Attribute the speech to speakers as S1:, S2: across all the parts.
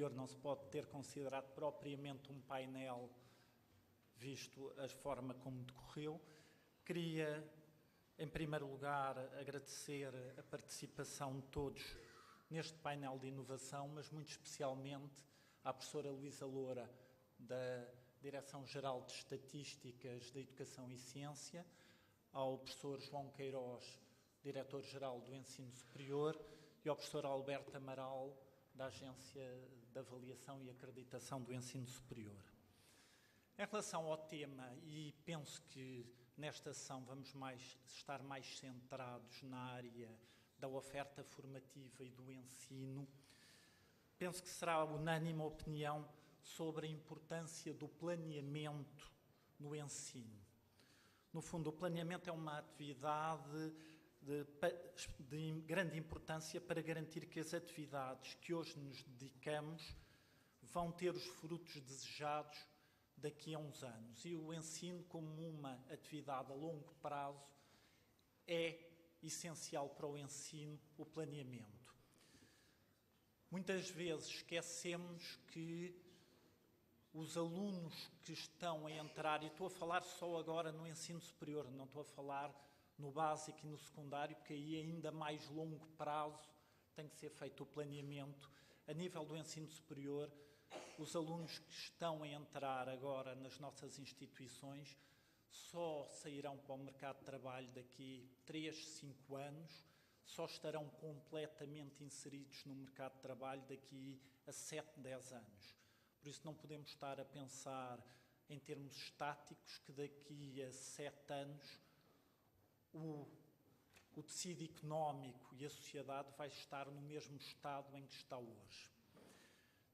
S1: superior não se pode ter considerado propriamente um painel, visto a forma como decorreu. Queria, em primeiro lugar, agradecer a participação de todos neste painel de inovação, mas muito especialmente à professora Luísa Loura, da Direção-Geral de Estatísticas da Educação e Ciência, ao professor João Queiroz, Diretor-Geral do Ensino Superior, e ao professor Alberto Amaral, da Agência de Avaliação e Acreditação do Ensino Superior. Em relação ao tema, e penso que nesta sessão vamos estar mais centrados na área da oferta formativa e do ensino, penso que será unânime a opinião sobre a importância do planeamento no ensino. No fundo, o planeamento é uma atividade de grande importância para garantir que as atividades que hoje nos dedicamos vão ter os frutos desejados daqui a uns anos. E o ensino, como uma atividade a longo prazo, é essencial para o ensino, o planeamento. Muitas vezes esquecemos que os alunos que estão a entrar, e estou a falar só agora no ensino superior, não estou a falar no básico e no secundário, porque aí ainda mais longo prazo tem que ser feito o planeamento. A nível do ensino superior, os alunos que estão a entrar agora nas nossas instituições só sairão para o mercado de trabalho daqui 3, 5 anos, só estarão completamente inseridos no mercado de trabalho daqui a 7, 10 anos. Por isso não podemos estar a pensar em termos estáticos que daqui a 7 anos o tecido económico e a sociedade vai estar no mesmo estado em que está hoje.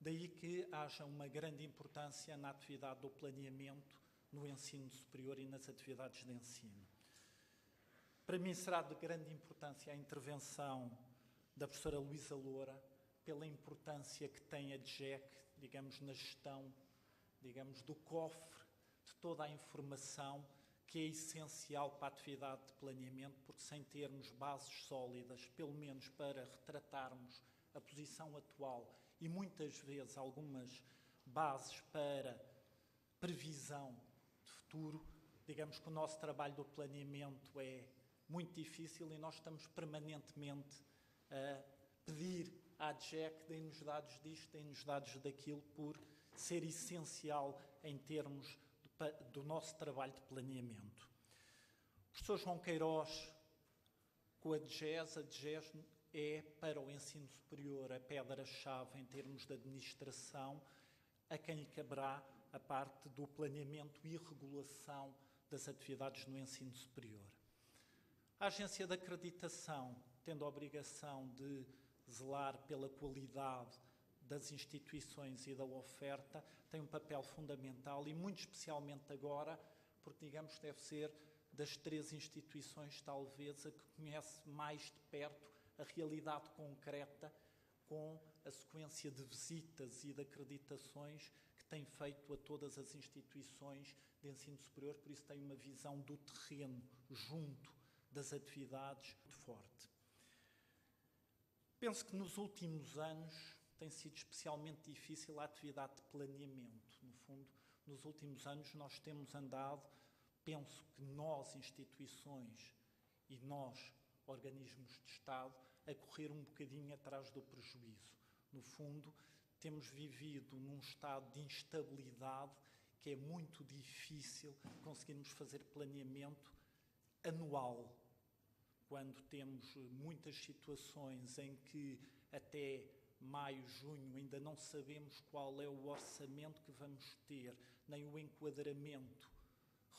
S1: Daí que haja uma grande importância na atividade do planeamento no ensino superior e nas atividades de ensino. Para mim será de grande importância a intervenção da professora Luísa Loura, pela importância que tem a DGEC, digamos, na gestão, digamos, do cofre de toda a informação que é essencial para a atividade de planeamento, porque sem termos bases sólidas, pelo menos para retratarmos a posição atual e muitas vezes algumas bases para previsão de futuro, digamos que o nosso trabalho do planeamento é muito difícil e nós estamos permanentemente a pedir à DGEC, deem-nos dados disto, deem-nos dados daquilo, por ser essencial em termos do nosso trabalho de planeamento. O professor João Queiroz, com a DGES é para o ensino superior a pedra-chave em termos de administração, a quem caberá a parte do planeamento e regulação das atividades no ensino superior. A Agência de Acreditação, tendo a obrigação de zelar pela qualidade das instituições e da oferta, tem um papel fundamental e muito especialmente agora, porque digamos que deve ser das 3 instituições talvez a que conhece mais de perto a realidade concreta com a sequência de visitas e de acreditações que tem feito a todas as instituições de ensino superior, por isso tem uma visão do terreno junto das atividades muito forte. Penso que nos últimos anos tem sido especialmente difícil a atividade de planeamento. No fundo, nos últimos anos nós temos andado, penso que nós, instituições e nós, organismos de Estado, a correr um bocadinho atrás do prejuízo. No fundo, temos vivido num estado de instabilidade que é muito difícil conseguirmos fazer planeamento anual, quando temos muitas situações em que até maio, junho, ainda não sabemos qual é o orçamento que vamos ter, nem o enquadramento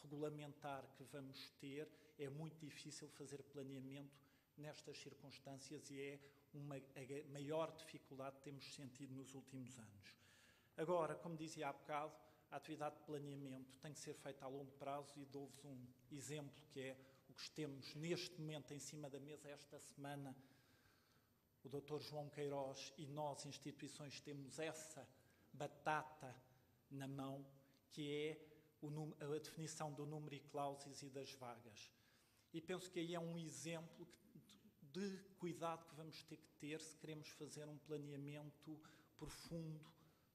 S1: regulamentar que vamos ter, é muito difícil fazer planeamento nestas circunstâncias e é a maior dificuldade que temos sentido nos últimos anos. Agora, como dizia há bocado, a atividade de planeamento tem que ser feita a longo prazo e dou-vos um exemplo que é o que temos neste momento em cima da mesa esta semana. O Dr. João Queiroz e nós, instituições, temos essa batata na mão, que é a definição do número e clausis e das vagas. E penso que aí é um exemplo de cuidado que vamos ter que ter se queremos fazer um planeamento profundo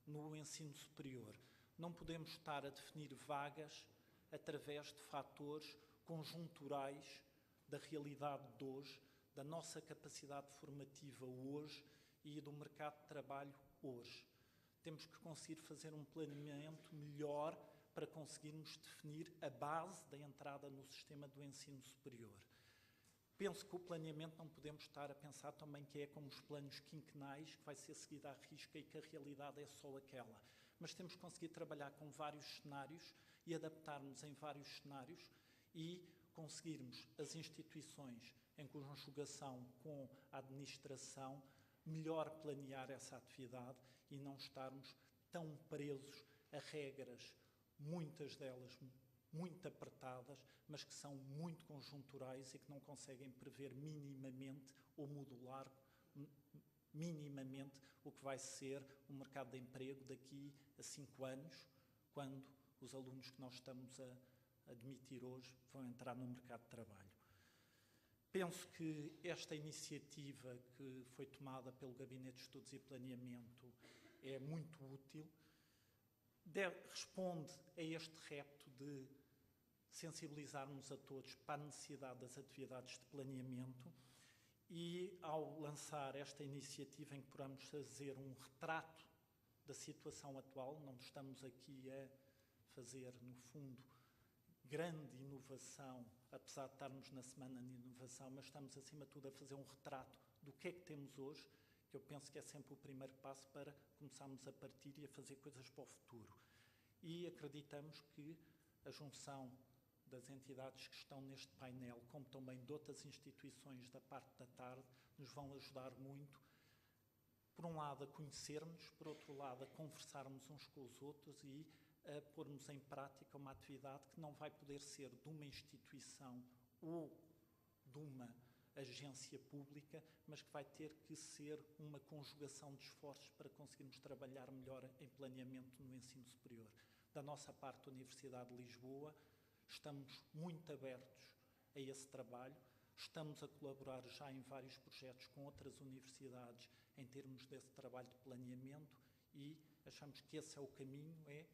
S1: no ensino superior. Não podemos estar a definir vagas através de fatores conjunturais da realidade de hoje, da nossa capacidade formativa hoje e do mercado de trabalho hoje. Temos que conseguir fazer um planeamento melhor para conseguirmos definir a base da entrada no sistema do ensino superior. Penso que o planeamento não podemos estar a pensar também que é como os planos quinquenais, que vai ser seguido à risca e que a realidade é só aquela. Mas temos que conseguir trabalhar com vários cenários e adaptarmos em vários cenários e conseguirmos as instituições em conjugação com a administração melhor planear essa atividade e não estarmos tão presos a regras, muitas delas muito apertadas, mas que são muito conjunturais e que não conseguem prever minimamente ou modular minimamente o que vai ser o mercado de emprego daqui a 5 anos, quando os alunos que nós estamos a admitir hoje vão entrar no mercado de trabalho. Penso que esta iniciativa que foi tomada pelo Gabinete de Estudos e Planeamento é muito útil, responde a este repto de sensibilizarmos a todos para a necessidade das atividades de planeamento e, ao lançar esta iniciativa em que podamos fazer um retrato da situação atual, não estamos aqui a fazer, no fundo, grande inovação, apesar de estarmos na Semana de Inovação, mas estamos, acima de tudo, a fazer um retrato do que é que temos hoje, que eu penso que é sempre o primeiro passo para começarmos a partir e a fazer coisas para o futuro. E acreditamos que a junção das entidades que estão neste painel, como também de outras instituições da parte da tarde, nos vão ajudar muito, por um lado, a conhecermos, por outro lado, a conversarmos uns com os outros e a pormos em prática uma atividade que não vai poder ser de uma instituição ou de uma agência pública, mas que vai ter que ser uma conjugação de esforços para conseguirmos trabalhar melhor em planeamento no ensino superior. Da nossa parte, a Universidade de Lisboa, estamos muito abertos a esse trabalho, estamos a colaborar já em vários projetos com outras universidades em termos desse trabalho de planeamento e achamos que esse é o caminho, é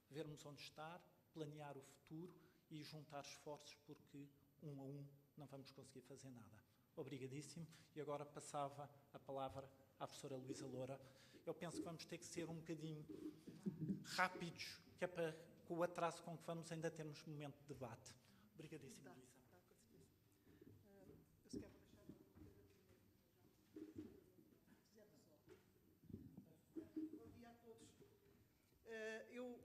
S1: vermos onde estar, planear o futuro e juntar esforços, porque um a um não vamos conseguir fazer nada. Obrigadíssimo. E agora passava a palavra à professora Luísa Loura. Eu penso que vamos ter que ser um bocadinho rápidos, que é para, com o atraso com que vamos, ainda termos momento de debate. Obrigadíssimo, Luísa.
S2: Bom dia a todos. Eu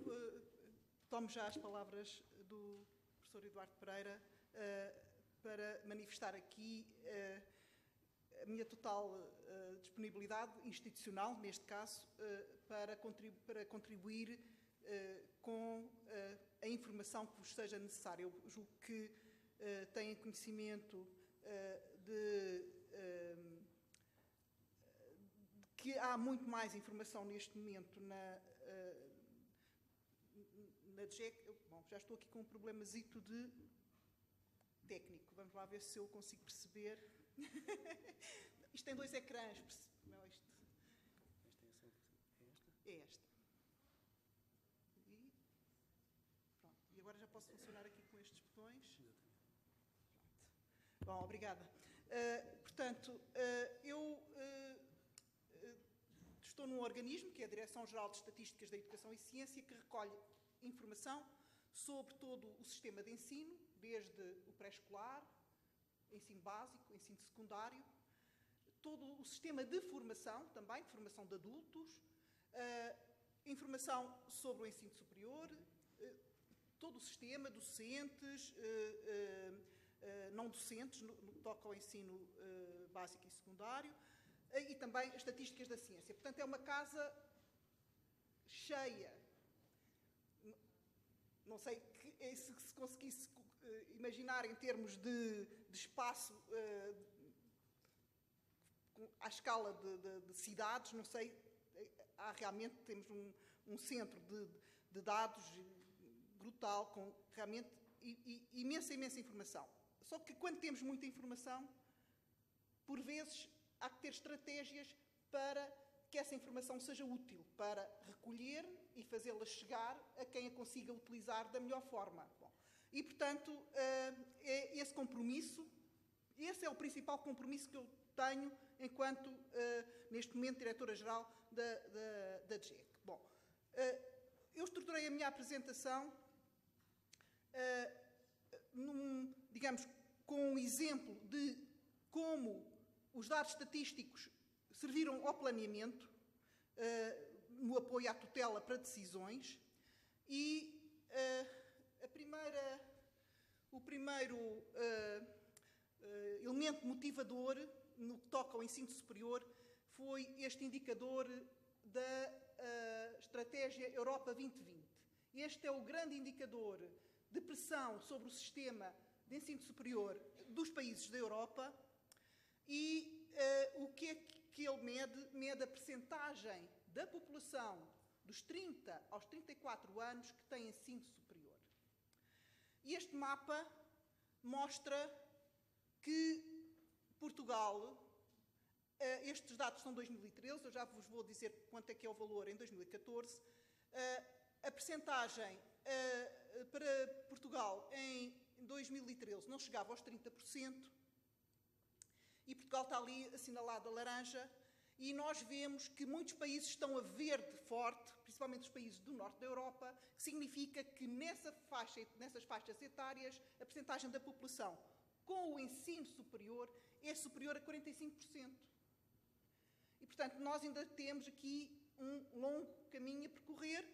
S2: tomo já as palavras do professor Eduardo Pereira para manifestar aqui a minha total disponibilidade institucional, neste caso, para contribuir com a informação que vos seja necessária. Eu julgo que têm conhecimento de que há muito mais informação neste momento na DGEC. Bom, já estou aqui com um problemazito de técnico. Vamos lá ver se eu consigo perceber. Isto tem 2 ecrãs. Não, isto. É esta. E, pronto. E agora já posso funcionar aqui com estes botões. Pronto. Bom, obrigada. Portanto, eu estou num organismo, que é a Direção-Geral de Estatísticas da Educação e Ciência, que recolhe informação sobre todo o sistema de ensino, desde o pré-escolar, ensino básico, ensino secundário, todo o sistema de formação também, formação de adultos, informação sobre o ensino superior, todo o sistema, docentes, não docentes, no que toca ao ensino básico e secundário, e também as estatísticas da ciência. Portanto, é uma casa cheia. Não sei se conseguisse imaginar em termos de espaço à escala de cidades, não sei, realmente temos um centro de dados brutal, com realmente imensa informação. Só que quando temos muita informação, por vezes há que ter estratégias para que essa informação seja útil. para recolher e fazê-la chegar a quem a consiga utilizar da melhor forma. Bom, e, portanto, esse compromisso, esse é o principal compromisso que eu tenho enquanto, neste momento, Diretora-Geral da DGEC. Bom, eu estruturei a minha apresentação, digamos, com um exemplo de como os dados estatísticos serviram ao planeamento, no apoio à tutela para decisões, e o primeiro elemento motivador no que toca ao ensino superior foi este indicador da Estratégia Europa 2020. Este é o grande indicador de pressão sobre o sistema de ensino superior dos países da Europa e o que é que ele mede? Mede a percentagem da população dos 30 aos 34 anos que tem ensino superior. E este mapa mostra que Portugal, estes dados são 2013, eu já vos vou dizer quanto é que é o valor em 2014, a percentagem para Portugal em 2013 não chegava aos 30%, e Portugal está ali assinalado a laranja, e nós vemos que muitos países estão a verde forte, principalmente os países do norte da Europa, que significa que nessas faixas etárias a percentagem da população com o ensino superior é superior a 45%. E, portanto, nós ainda temos aqui um longo caminho a percorrer,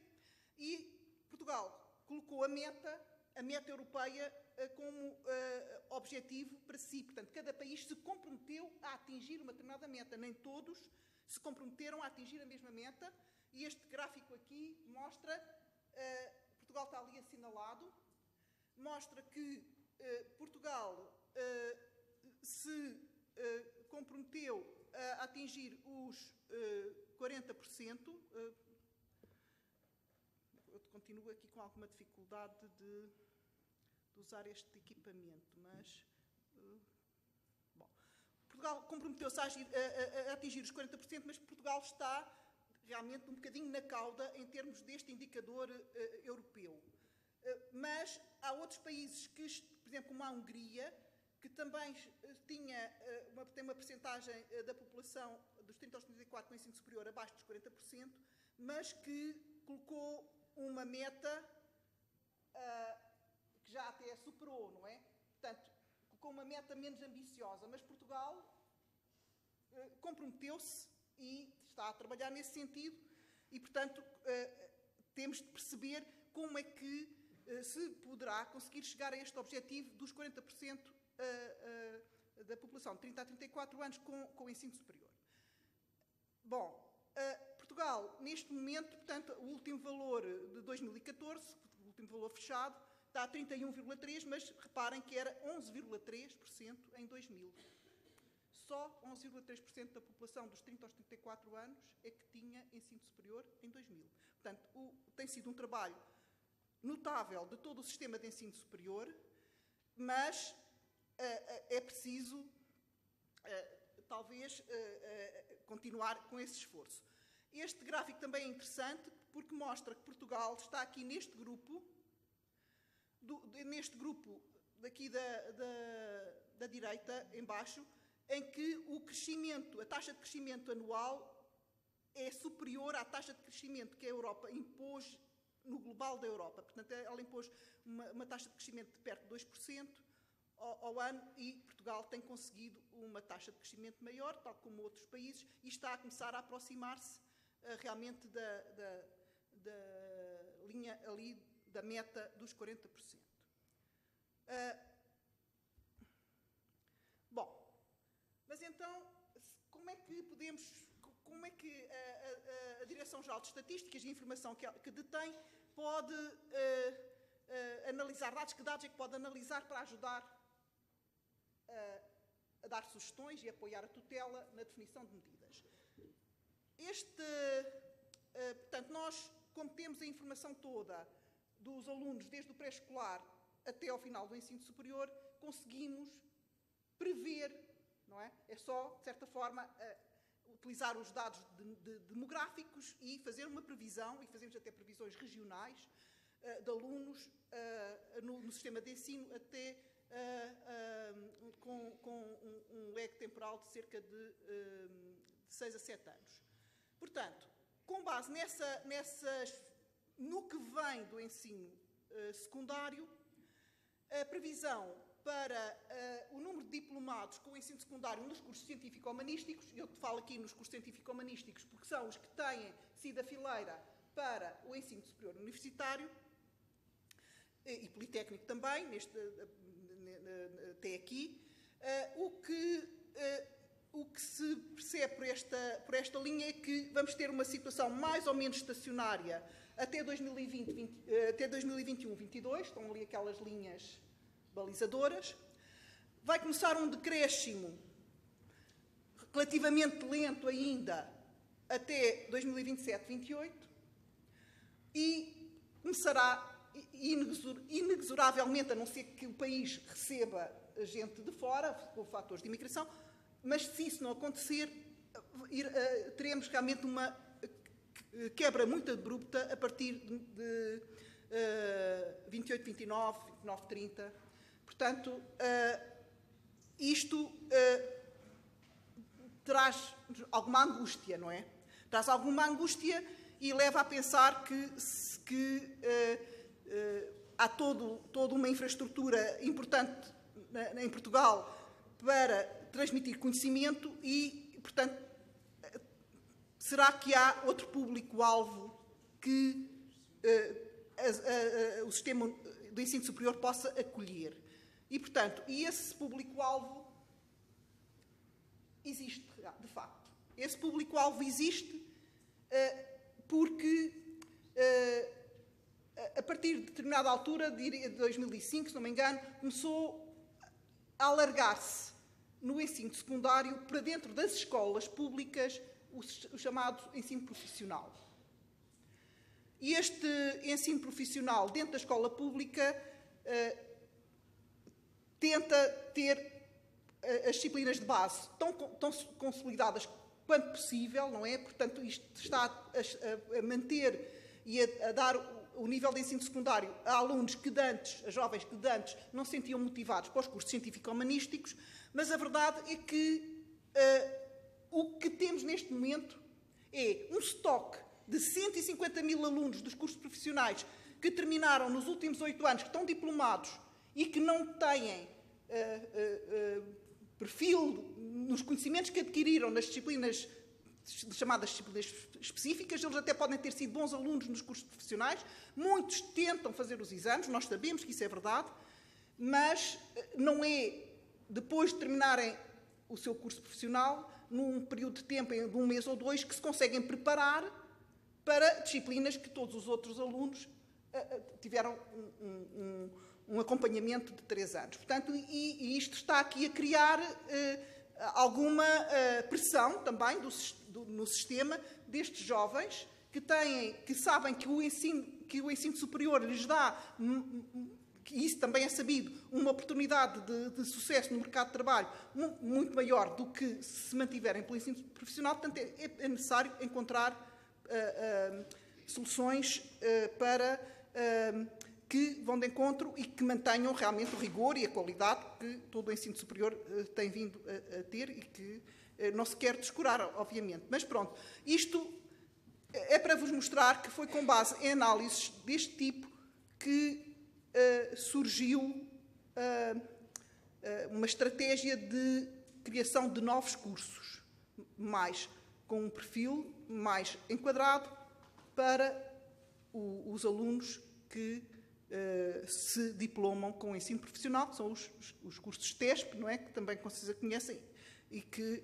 S2: e Portugal colocou a meta europeia como objetivo para si. Portanto, cada país se comprometeu a atingir uma determinada meta. Nem todos se comprometeram a atingir a mesma meta. E este gráfico aqui mostra, Portugal está ali assinalado, mostra que Portugal se comprometeu a atingir os 40%. Eu continuo aqui com alguma dificuldade de usar este equipamento, mas... Bom, Portugal comprometeu-se a atingir os 40%, mas Portugal está realmente um bocadinho na cauda em termos deste indicador europeu. Mas há outros países que, por exemplo, como a Hungria, que também tem uma percentagem da população dos 30 aos 34 com ensino superior abaixo dos 40%, mas que colocou uma meta que já até superou, não é? Portanto, colocou uma meta menos ambiciosa, mas Portugal comprometeu-se e está a trabalhar nesse sentido e, portanto, temos de perceber como é que se poderá conseguir chegar a este objetivo dos 40% da população de 30 a 34 anos com o ensino superior. Bom, Portugal, neste momento, portanto, o último valor de 2014, o último valor fechado, está a 31,3%, mas reparem que era 11,3% em 2000. Só 11,3% da população dos 30 aos 34 anos é que tinha ensino superior em 2000. Portanto, tem sido um trabalho notável de todo o sistema de ensino superior, mas é preciso, talvez, continuar com esse esforço. Este gráfico também é interessante porque mostra que Portugal está aqui neste grupo daqui da direita, em baixo, em que o crescimento, a taxa de crescimento anual é superior à taxa de crescimento que a Europa impôs no global da Europa. Portanto, ela impôs uma taxa de crescimento de perto de 2% ao ano e Portugal tem conseguido uma taxa de crescimento maior, tal como outros países, e está a começar a aproximar-se realmente da linha ali, da meta dos 40%. Bom, mas então, como é que a Direção-Geral de Estatísticas e Informação que detém pode analisar dados? Que dados é que pode analisar para ajudar a dar sugestões e apoiar a tutela na definição de medidas? Portanto, nós, como temos a informação toda dos alunos desde o pré-escolar até ao final do ensino superior, conseguimos prever, não é? É só, de certa forma, utilizar os dados demográficos e fazer uma previsão, e fazemos até previsões regionais, de alunos no sistema de ensino até com um lag temporal de cerca de 6 a 7 anos. Portanto, com base no que vem do ensino secundário, a previsão para o número de diplomados com o ensino secundário nos cursos científico-humanísticos, eu falo aqui nos cursos científico-humanísticos porque são os que têm sido a fileira para o ensino superior universitário, e politécnico também, até aqui, o que se percebe por esta linha é que vamos ter uma situação mais ou menos estacionária até 2021-22, estão ali aquelas linhas balizadoras. Vai começar um decréscimo relativamente lento ainda até 2027-28 e começará inexoravelmente, a não ser que o país receba gente de fora, com fatores de imigração, mas se isso não acontecer, teremos realmente uma quebra muito abrupta a partir de 28, 29, 30. Portanto, isto traz alguma angústia, não é? Traz alguma angústia e leva a pensar que há toda uma infraestrutura importante em Portugal para transmitir conhecimento e, portanto, será que há outro público-alvo que o sistema do ensino superior possa acolher? E, portanto, esse público-alvo existe, de facto. Esse público-alvo existe porque, a partir de determinada altura, de 2005, se não me engano, começou a alargar-se no ensino secundário para dentro das escolas públicas o chamado ensino profissional. E este ensino profissional dentro da escola pública tenta ter as disciplinas de base tão consolidadas quanto possível, não é? Portanto, isto está a manter e a dar o nível de ensino secundário a alunos que antes, a jovens que antes não se sentiam motivados para os cursos científico-humanísticos, mas a verdade é que o que temos neste momento é um estoque de 150 mil alunos dos cursos profissionais que terminaram nos últimos 8 anos, que estão diplomados e que não têm perfil nos conhecimentos que adquiriram nas disciplinas chamadas disciplinas específicas. Eles até podem ter sido bons alunos nos cursos profissionais, muitos tentam fazer os exames, nós sabemos que isso é verdade, mas não é depois de terminarem o seu curso profissional, num período de tempo de 1 mês ou 2, que se conseguem preparar para disciplinas que todos os outros alunos tiveram um acompanhamento de 3 anos. Portanto, e isto está aqui a criar alguma pressão também no sistema destes jovens que sabem que o ensino superior lhes dá, que isso também é sabido, uma oportunidade de sucesso no mercado de trabalho muito maior do que se mantiverem pelo ensino profissional. Portanto, é necessário encontrar soluções para que vão de encontro e que mantenham realmente o rigor e a qualidade que todo o ensino superior tem vindo a ter e que não se quer descurar, obviamente. Mas pronto, isto é para vos mostrar que foi com base em análises deste tipo que surgiu uma estratégia de criação de novos cursos, mais com um perfil mais enquadrado para os alunos que se diplomam com o ensino profissional, que são os cursos TESP, não é? Que também com certeza conhecem e que,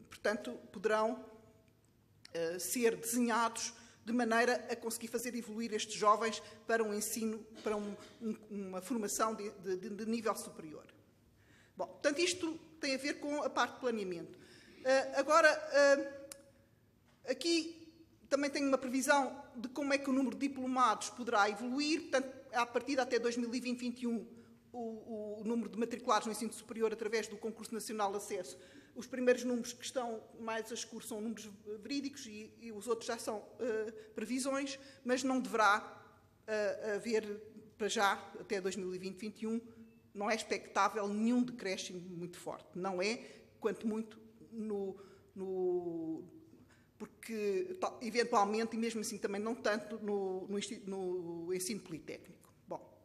S2: portanto, poderão ser desenhados de maneira a conseguir fazer evoluir estes jovens para um ensino, para uma formação de nível superior. Bom, portanto, isto tem a ver com a parte de planeamento. Agora, aqui também tenho uma previsão de como é que o número de diplomados poderá evoluir. Portanto, a partir de até 2020-21, o número de matriculados no ensino superior através do Concurso Nacional de Acesso, os primeiros números que estão mais a escuro são números verídicos e os outros já são previsões, mas não deverá haver, para já, até 2020-21, não é expectável nenhum decréscimo muito forte. Não é, quanto muito, porque, eventualmente, e mesmo assim também não tanto, no ensino politécnico. Bom,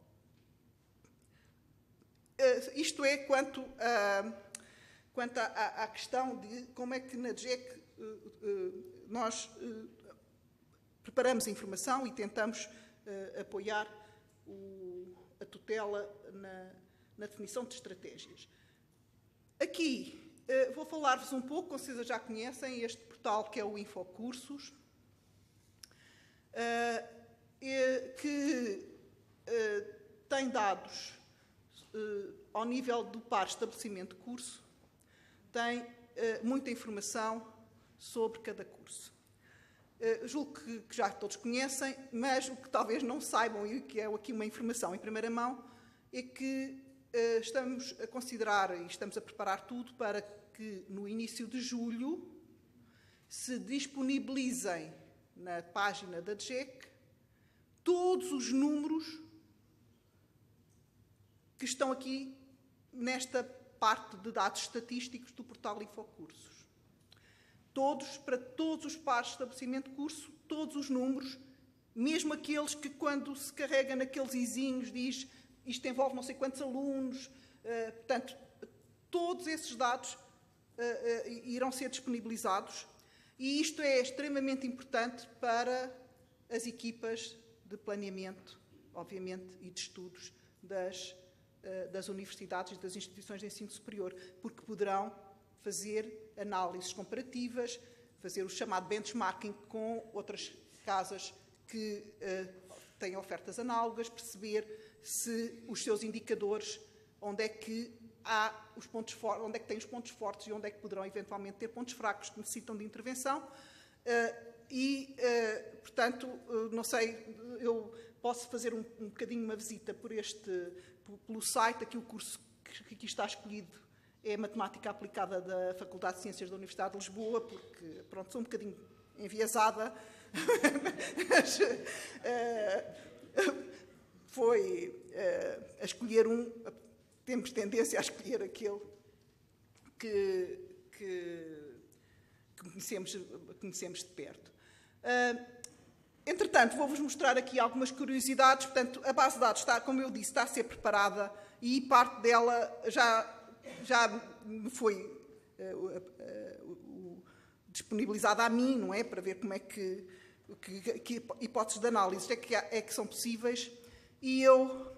S2: isto é quanto à questão de como é que na DGEC nós preparamos a informação e tentamos apoiar a tutela na definição de estratégias. Aqui vou falar-vos um pouco, como vocês já conhecem, este portal que é o Infocursos, que tem dados ao nível do par estabelecimento de curso, tem muita informação sobre cada curso. Julgo que já todos conhecem, mas o que talvez não saibam, e que é aqui uma informação em primeira mão, é que estamos a considerar e estamos a preparar tudo para que no início de julho se disponibilizem na página da DGEC todos os números que estão aqui nesta parte de dados estatísticos do portal Infocursos. Para todos os pares de estabelecimento de curso, todos os números, mesmo aqueles que, quando se carrega naqueles izinhos, diz isto envolve não sei quantos alunos, portanto, todos esses dados irão ser disponibilizados, e isto é extremamente importante para as equipas de planeamento, obviamente, e de estudos das universidades e das instituições de ensino superior, porque poderão fazer análises comparativas, fazer o chamado benchmarking com outras casas que têm ofertas análogas, perceber se os seus indicadores, onde é que há os pontos fortes, onde é que têm os pontos fortes e onde é que poderão eventualmente ter pontos fracos que necessitam de intervenção. Portanto, não sei, eu posso fazer um bocadinho uma visita pelo site. Aqui o curso que aqui está escolhido é a Matemática Aplicada da Faculdade de Ciências da Universidade de Lisboa, porque, pronto, sou um bocadinho enviesada, mas foi a escolher temos tendência a escolher aquele que conhecemos de perto. Entretanto, vou-vos mostrar aqui algumas curiosidades. Portanto, a base de dados está, como eu disse, está a ser preparada e parte dela já me foi disponibilizada a mim, não é? Para ver como é que hipóteses de análise é que são possíveis. E eu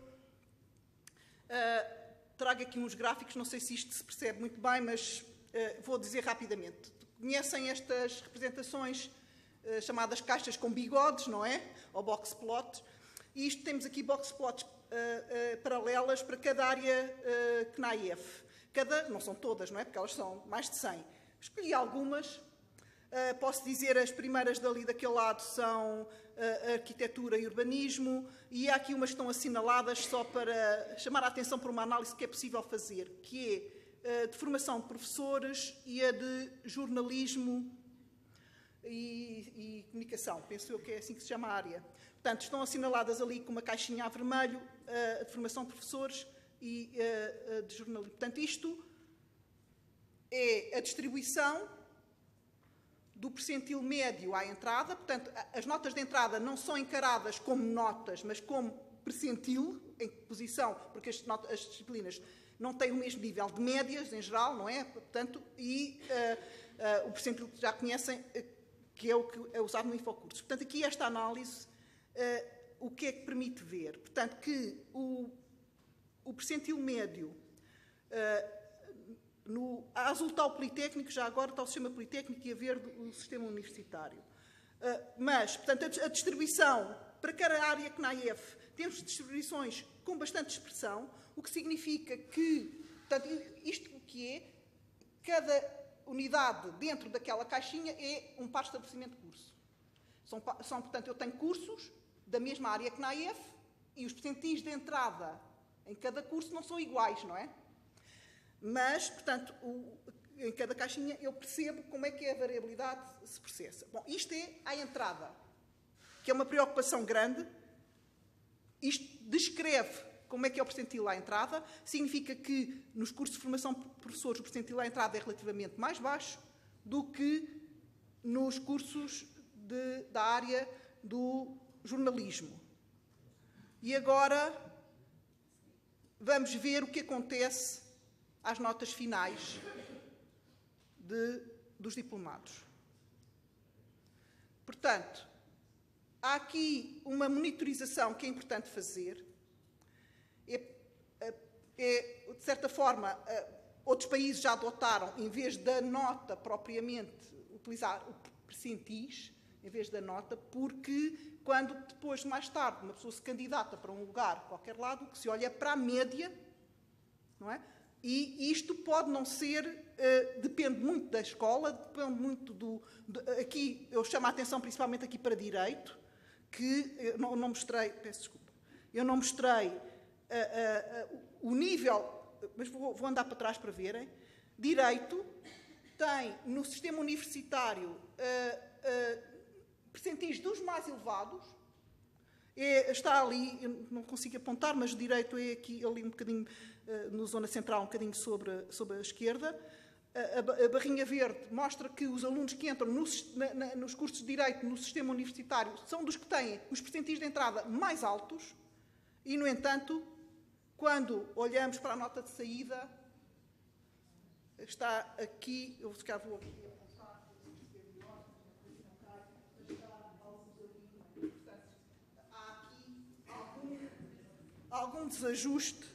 S2: trago aqui uns gráficos, não sei se isto se percebe muito bem, mas vou dizer rapidamente. Conhecem estas representações chamadas caixas com bigodes, não é? Ou box plots. E isto temos aqui box plots paralelas para cada área CNAEF. Não são todas, não é? Porque elas são mais de 100. Escolhi algumas. Posso dizer, as primeiras dali daquele lado são arquitetura e urbanismo, e há aqui umas que estão assinaladas só para chamar a atenção para uma análise que é possível fazer, que é de formação de professores e a de jornalismo e comunicação. Penso eu que é assim que se chama a área. Portanto, estão assinaladas ali com uma caixinha a vermelho, de formação de professores e de jornalismo. Portanto, isto é a distribuição do percentil médio à entrada. Portanto, as notas de entrada não são encaradas como notas, mas como percentil, em posição, porque as disciplinas não têm o mesmo nível de médias, em geral, não é? Portanto, e o percentil que já conhecem, que é o que é usado no Infocursos. Portanto, aqui esta análise, o que é que permite ver? Portanto, que o percentil médio a azul está o Politécnico, já agora está o sistema Politécnico e a verde o sistema universitário. Mas, portanto, a distribuição para cada área CNAEF, temos distribuições com bastante expressão, o que significa que, portanto, isto o que é, cada unidade dentro daquela caixinha é um par de estabelecimento de curso. Portanto, eu tenho cursos da mesma área CNAEF e os percentis de entrada em cada curso não são iguais, não é? Mas, portanto, em cada caixinha, eu percebo como é que a variabilidade se processa. Bom, isto é à entrada, que é uma preocupação grande. Isto descreve como é que é o percentil à entrada. Significa que nos cursos de formação de professores o percentil à entrada é relativamente mais baixo do que nos cursos da área do jornalismo. E agora vamos ver o que acontece às notas finais dos diplomados. Portanto, há aqui uma monitorização que é importante fazer. De certa forma, outros países já adotaram, em vez da nota propriamente, utilizar o percentis, em vez da nota, porque quando depois, mais tarde, uma pessoa se candidata para um lugar, qualquer lado, o que se olha é para a média, não é? E isto pode não ser, depende muito da escola, depende muito aqui eu chamo a atenção principalmente aqui para Direito, que eu não mostrei, peço desculpa, eu não mostrei o nível, mas vou andar para trás para verem. Direito tem no sistema universitário percentis dos mais elevados. Está ali, eu não consigo apontar, mas o Direito é aqui, ali um bocadinho, na zona central, um bocadinho sobre a esquerda. A barrinha verde mostra que os alunos que entram nos cursos de Direito no sistema universitário são dos que têm os percentis de entrada mais altos e, no entanto, quando olhamos para a nota de saída, está aqui, eu se calhar vou aqui apontar, há aqui algum desajuste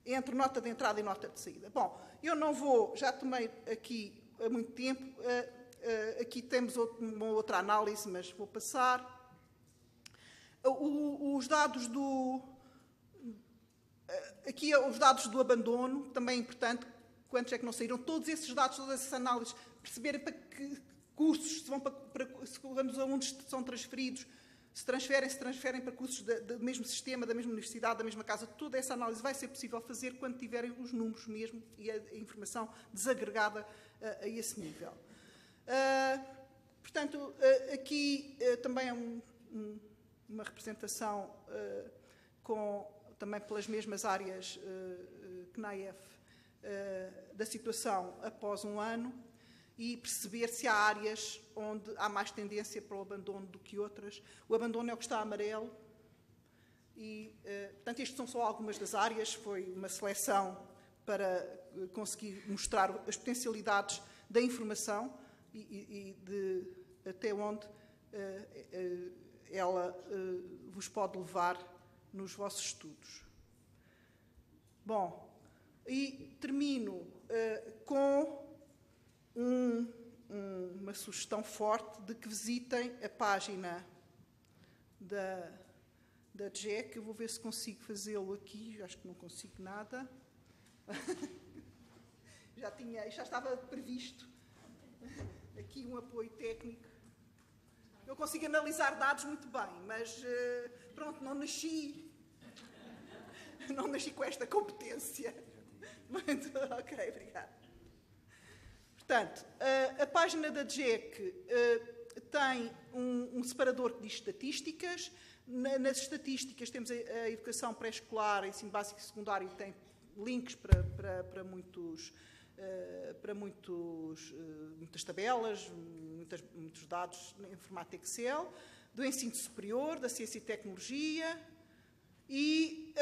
S2: entre nota de entrada e nota de saída. Bom, eu não vou, já tomei aqui há muito tempo, aqui temos uma outra análise, mas vou passar. Os dados aqui os dados do abandono, também é importante, quantos é que não saíram, todos esses dados, todas essas análises, perceberem para que cursos se vão quando os alunos são transferidos, se transferem para cursos do mesmo sistema, da mesma universidade, da mesma casa, toda essa análise vai ser possível fazer quando tiverem os números mesmo e a informação desagregada a esse nível. Portanto, aqui também é uma representação também pelas mesmas áreas CNAEF da situação após um ano e perceber se há áreas onde há mais tendência para o abandono do que outras. O abandono é o que está amarelo e, portanto, estas são só algumas das áreas. Foi uma seleção para conseguir mostrar as potencialidades da informação e de até onde ela vos pode levar nos vossos estudos. Bom, e termino com uma sugestão forte de que visitem a página da DGEC. Eu vou ver se consigo fazê-lo aqui, acho que não consigo nada. Já estava previsto aqui um apoio técnico. Eu consigo analisar dados muito bem, mas pronto, não nasci com esta competência. Muito, ok, obrigada. Portanto, a página da DGEC tem um separador que diz estatísticas. Nas estatísticas temos a educação pré-escolar, ensino básico e secundário, tem links para muitas tabelas, muitos dados em formato Excel, do ensino superior, da ciência e tecnologia, e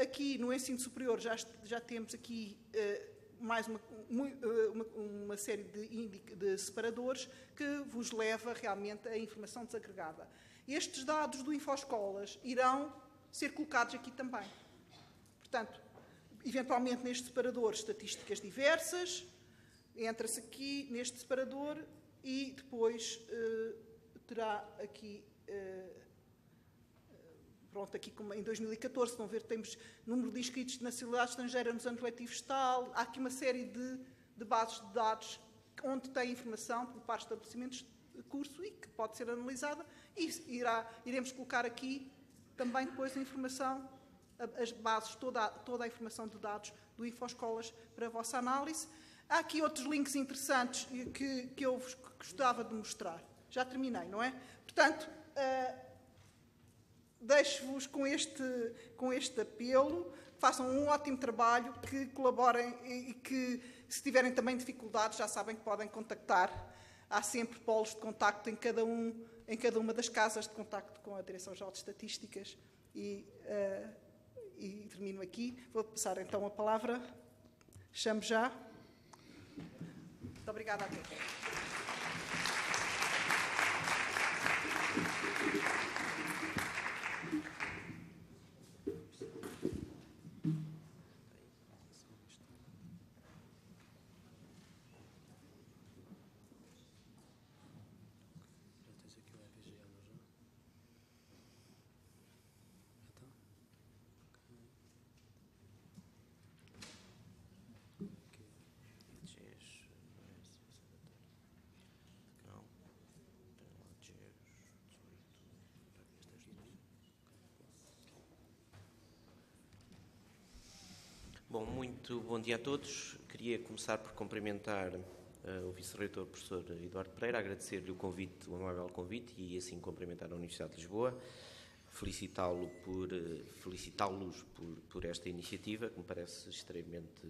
S2: aqui no ensino superior já temos aqui mais uma série de separadores que vos leva realmente à informação desagregada. Estes dados do InfoEscolas irão ser colocados aqui também. Portanto, eventualmente neste separador, estatísticas diversas, entra-se aqui neste separador e depois terá aqui, pronto, aqui como em 2014, vão ver, temos número de inscritos de nacionalidade estrangeira nos anos letivos tal, há aqui uma série de bases de dados onde tem informação por parte de estabelecimentos de curso e que pode ser analisada e iremos colocar aqui também depois a informação, as bases, toda a informação de dados do InfoEscolas para a vossa análise. Há aqui outros links interessantes que eu vos gostava de mostrar. Já terminei, não é? Portanto, deixo-vos com este apelo, façam um ótimo trabalho, que colaborem e que, se tiverem também dificuldades, já sabem que podem contactar. Há sempre polos de contacto em cada uma das casas de contacto com a Direção-Geral de Estatísticas. E termino aqui. Vou passar então a palavra. Chamo já. Muito obrigada a todos.
S3: Bom, muito bom dia a todos. Queria começar por cumprimentar o Vice-Reitor, professor Eduardo Pereira, agradecer-lhe o amável convite e assim cumprimentar a Universidade de Lisboa, felicitá-los por esta iniciativa, que me parece extremamente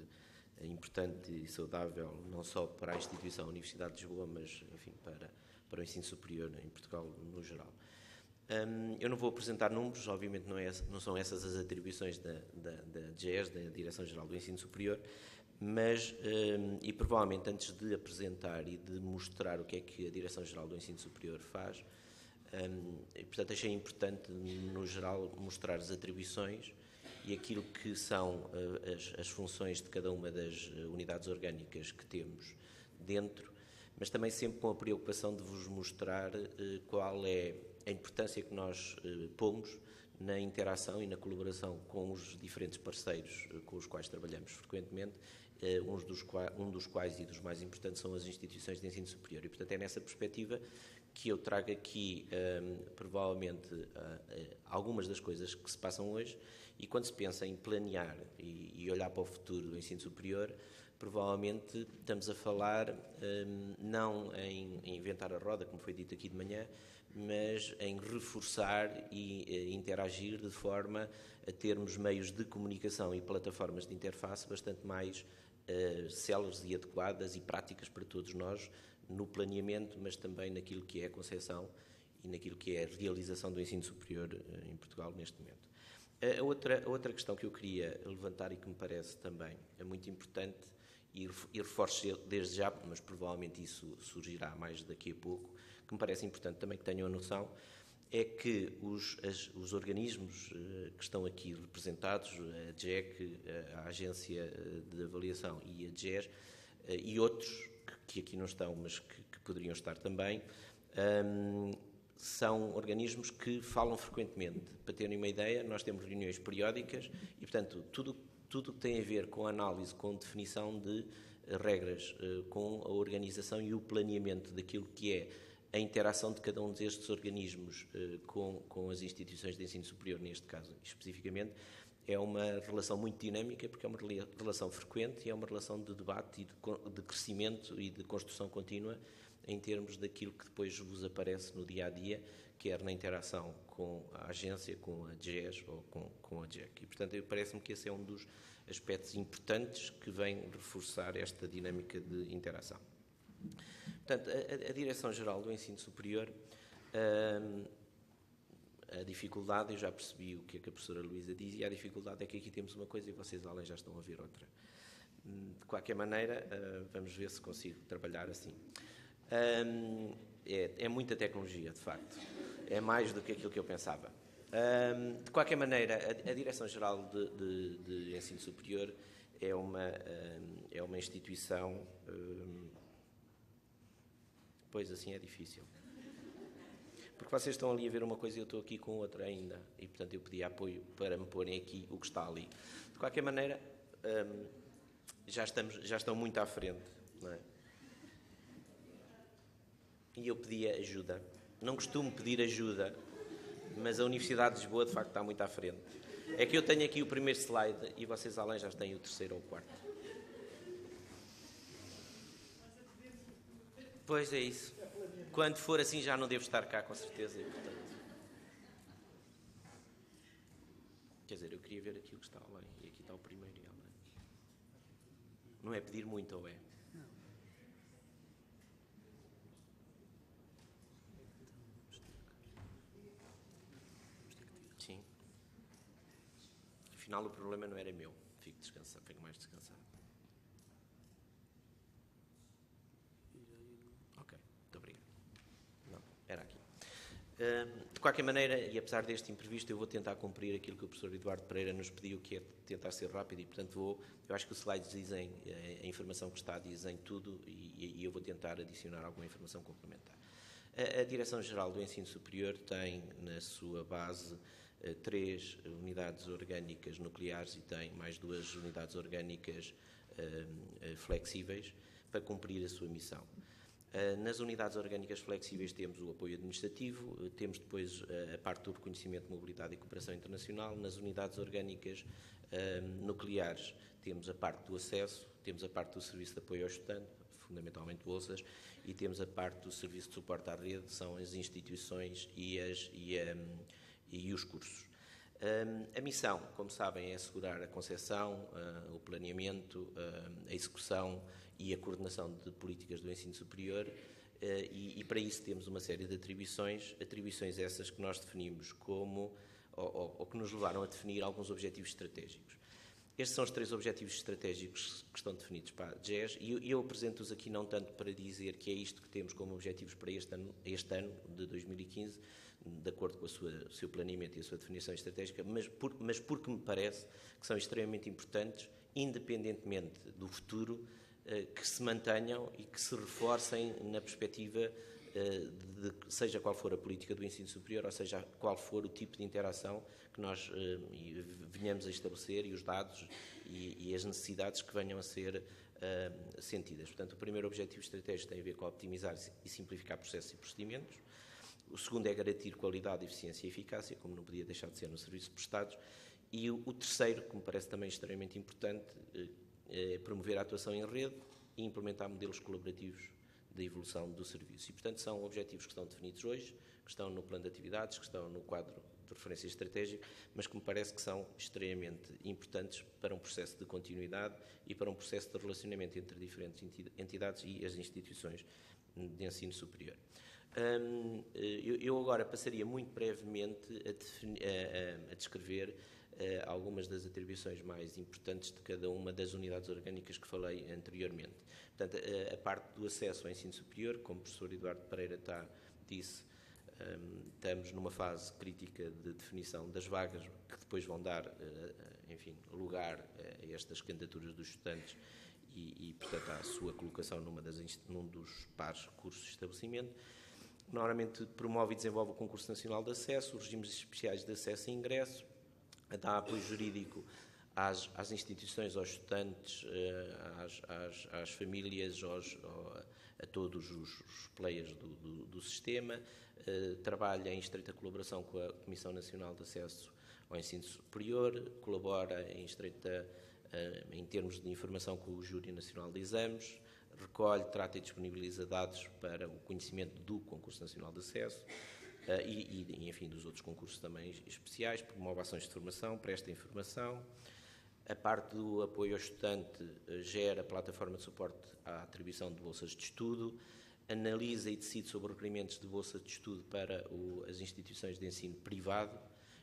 S3: importante e saudável, não só para a instituição, a Universidade de Lisboa, mas, enfim, para o ensino superior em Portugal no geral. Eu não vou apresentar números, obviamente não são essas as atribuições da DGES, da Direção-Geral do Ensino Superior, mas, e provavelmente antes de apresentar e de mostrar o que é que a Direção-Geral do Ensino Superior faz, e, portanto, achei importante, no geral, mostrar as atribuições e aquilo que são as funções de cada uma das unidades orgânicas que temos dentro, mas também sempre com a preocupação de vos mostrar qual é a importância que nós pomos na interação e na colaboração com os diferentes parceiros com os quais trabalhamos frequentemente, um dos quais e dos mais importantes são as instituições de ensino superior. E, portanto, é nessa perspectiva que eu trago aqui, provavelmente, algumas das coisas que se passam hoje, e quando se pensa em planear e olhar para o futuro do ensino superior, provavelmente estamos a falar não em inventar a roda, como foi dito aqui de manhã, mas em reforçar e interagir de forma a termos meios de comunicação e plataformas de interface bastante mais céleres e adequadas e práticas para todos nós no planeamento, mas também naquilo que é a concepção e naquilo que é a realização do ensino superior em Portugal neste momento. A outra questão que eu queria levantar e que me parece também é muito importante e reforço desde já, mas provavelmente isso surgirá mais daqui a pouco, que me parece importante também que tenham a noção, é que os organismos que estão aqui representados, a DGEC, a Agência de Avaliação e a DGES, e outros que aqui não estão, mas que poderiam estar também, são organismos que falam frequentemente. Para terem uma ideia, nós temos reuniões periódicas e, portanto, tudo que tem a ver com a análise, com definição de regras, com a organização e o planeamento daquilo que é a interação de cada um destes organismos com as instituições de ensino superior, neste caso especificamente, é uma relação muito dinâmica, porque é uma relação frequente e é uma relação de debate e de crescimento e de construção contínua em termos daquilo que depois vos aparece no dia-a-dia, quer na interação com a agência, com a DGES ou com a DGEC. E, portanto, parece-me que esse é um dos aspectos importantes que vem reforçar esta dinâmica de interação. Portanto, a Direção-Geral do Ensino Superior, a dificuldade, eu já percebi o que é que a professora Luísa diz, e a dificuldade é que aqui temos uma coisa e vocês além já estão a ver outra. De qualquer maneira, vamos ver se consigo trabalhar assim. É muita tecnologia, de facto. É mais do que aquilo que eu pensava. De qualquer maneira, a Direção-Geral de Ensino Superior é uma instituição... Pois assim é difícil. Porque vocês estão ali a ver uma coisa e eu estou aqui com outra ainda. E, portanto, eu pedi apoio para me porem aqui o que está ali. De qualquer maneira, já estão muito à frente, não é? E eu pedi ajuda. Não costumo pedir ajuda, mas a Universidade de Lisboa, de facto, está muito à frente. É que eu tenho aqui o primeiro slide e vocês além já têm o terceiro ou o quarto. Pois é isso. Quando for assim já não devo estar cá, com certeza. E, portanto... Quer dizer, eu queria ver aquilo que está além. E aqui está o primeiro e além. Não é pedir muito, ou é? Sim. Afinal, o problema não era meu. Fico descansado, fico mais descansado. Ok, muito obrigado. Não, era aqui. De qualquer maneira, e apesar deste imprevisto, eu vou tentar cumprir aquilo que o professor Eduardo Pereira nos pediu, que é tentar ser rápido, e portanto eu acho que os slides dizem, a informação que está dizem tudo, e eu vou tentar adicionar alguma informação complementar. A Direção-Geral do Ensino Superior tem na sua base 3 unidades orgânicas nucleares e tem mais 2 unidades orgânicas flexíveis para cumprir a sua missão. Nas unidades orgânicas flexíveis temos o apoio administrativo, temos depois a parte do reconhecimento de mobilidade e cooperação internacional. Nas unidades orgânicas nucleares temos a parte do acesso, temos a parte do serviço de apoio ao estudante, fundamentalmente bolsas, e temos a parte do serviço de suporte à rede, são as instituições e os cursos. A missão, como sabem, é assegurar a concepção, o planeamento, a execução e a coordenação de políticas do ensino superior, e para isso temos uma série de atribuições essas que nós definimos como, ou que nos levaram a definir alguns objetivos estratégicos. Estes são os 3 objetivos estratégicos que estão definidos para a DGES, e eu apresento-os aqui não tanto para dizer que é isto que temos como objetivos para este ano de 2015, de acordo com o seu planeamento e a sua definição estratégica, mas porque me parece que são extremamente importantes, independentemente do futuro, que se mantenham e que se reforcem na perspectiva de seja qual for a política do ensino superior, ou seja, qual for o tipo de interação que nós venhamos a estabelecer, e os dados e as necessidades que venham a ser sentidas. Portanto, o primeiro objetivo estratégico tem a ver com optimizar e simplificar processos e procedimentos. O segundo é garantir qualidade, eficiência e eficácia, como não podia deixar de ser nos serviços prestados. E o terceiro, que me parece também extremamente importante, é promover a atuação em rede e implementar modelos colaborativos de evolução do serviço. E, portanto, são objetivos que estão definidos hoje, que estão no plano de atividades, que estão no quadro de referência estratégica, mas que me parece que são extremamente importantes para um processo de continuidade e para um processo de relacionamento entre diferentes entidades e as instituições de ensino superior. Eu agora passaria muito brevemente a descrever algumas das atribuições mais importantes de cada uma das unidades orgânicas que falei anteriormente. Portanto, a parte do acesso ao ensino superior, como o professor Eduardo Pereira disse, estamos numa fase crítica de definição das vagas que depois vão dar, lugar a estas candidaturas dos estudantes e portanto, à sua colocação num dos pares cursos de estabelecimento. Normalmente promove e desenvolve o Concurso Nacional de Acesso, os regimes especiais de acesso e ingresso, dá apoio jurídico às instituições, aos estudantes, às famílias, a todos os players do sistema, trabalha em estreita colaboração com a Comissão Nacional de Acesso ao Ensino Superior, colabora em termos de informação com o Júri Nacional de Exames, recolhe, trata e disponibiliza dados para o conhecimento do Concurso Nacional de Acesso e dos outros concursos também especiais, promove ações de formação, presta informação. A parte do apoio ao estudante gera a plataforma de suporte à atribuição de bolsas de estudo, analisa e decide sobre requerimentos de bolsa de estudo para as instituições de ensino privado,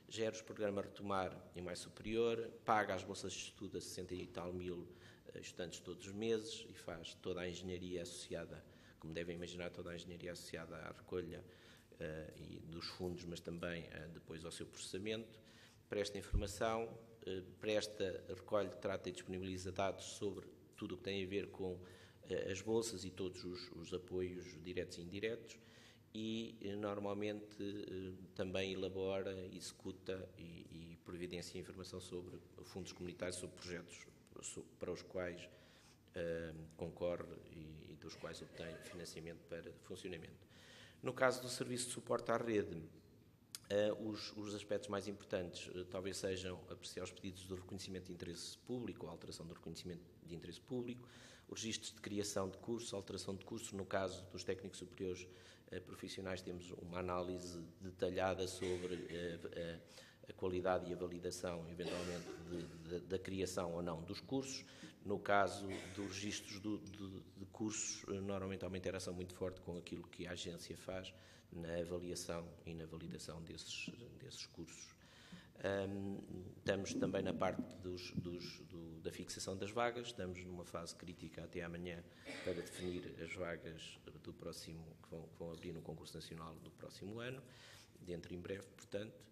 S3: gera os programas Retomar e Mais Superior, paga as bolsas de estudo a 60 e tal mil estudantes todos os meses e faz toda a engenharia associada, como devem imaginar, toda a engenharia associada à recolha e dos fundos, mas também depois ao seu processamento, presta informação, recolhe, trata e disponibiliza dados sobre tudo o que tem a ver com as bolsas e todos os apoios diretos e indiretos e normalmente também elabora, executa e providencia informação sobre fundos comunitários, sobre projetos para os quais concorre e dos quais obtém financiamento para funcionamento. No caso do serviço de suporte à rede, os aspectos mais importantes talvez sejam apreciar os pedidos de reconhecimento de interesse público, a alteração do reconhecimento de interesse público, registros de criação de cursos, alteração de cursos. No caso dos técnicos superiores profissionais, temos uma análise detalhada sobre a qualidade e a validação, eventualmente, da criação ou não dos cursos. No caso dos registros de cursos, normalmente há uma interação muito forte com aquilo que a agência faz na avaliação e na validação desses cursos. Estamos também na parte da fixação das vagas, estamos numa fase crítica até amanhã para definir as vagas do próximo, que vão abrir no concurso nacional do próximo ano, dentro em breve, portanto.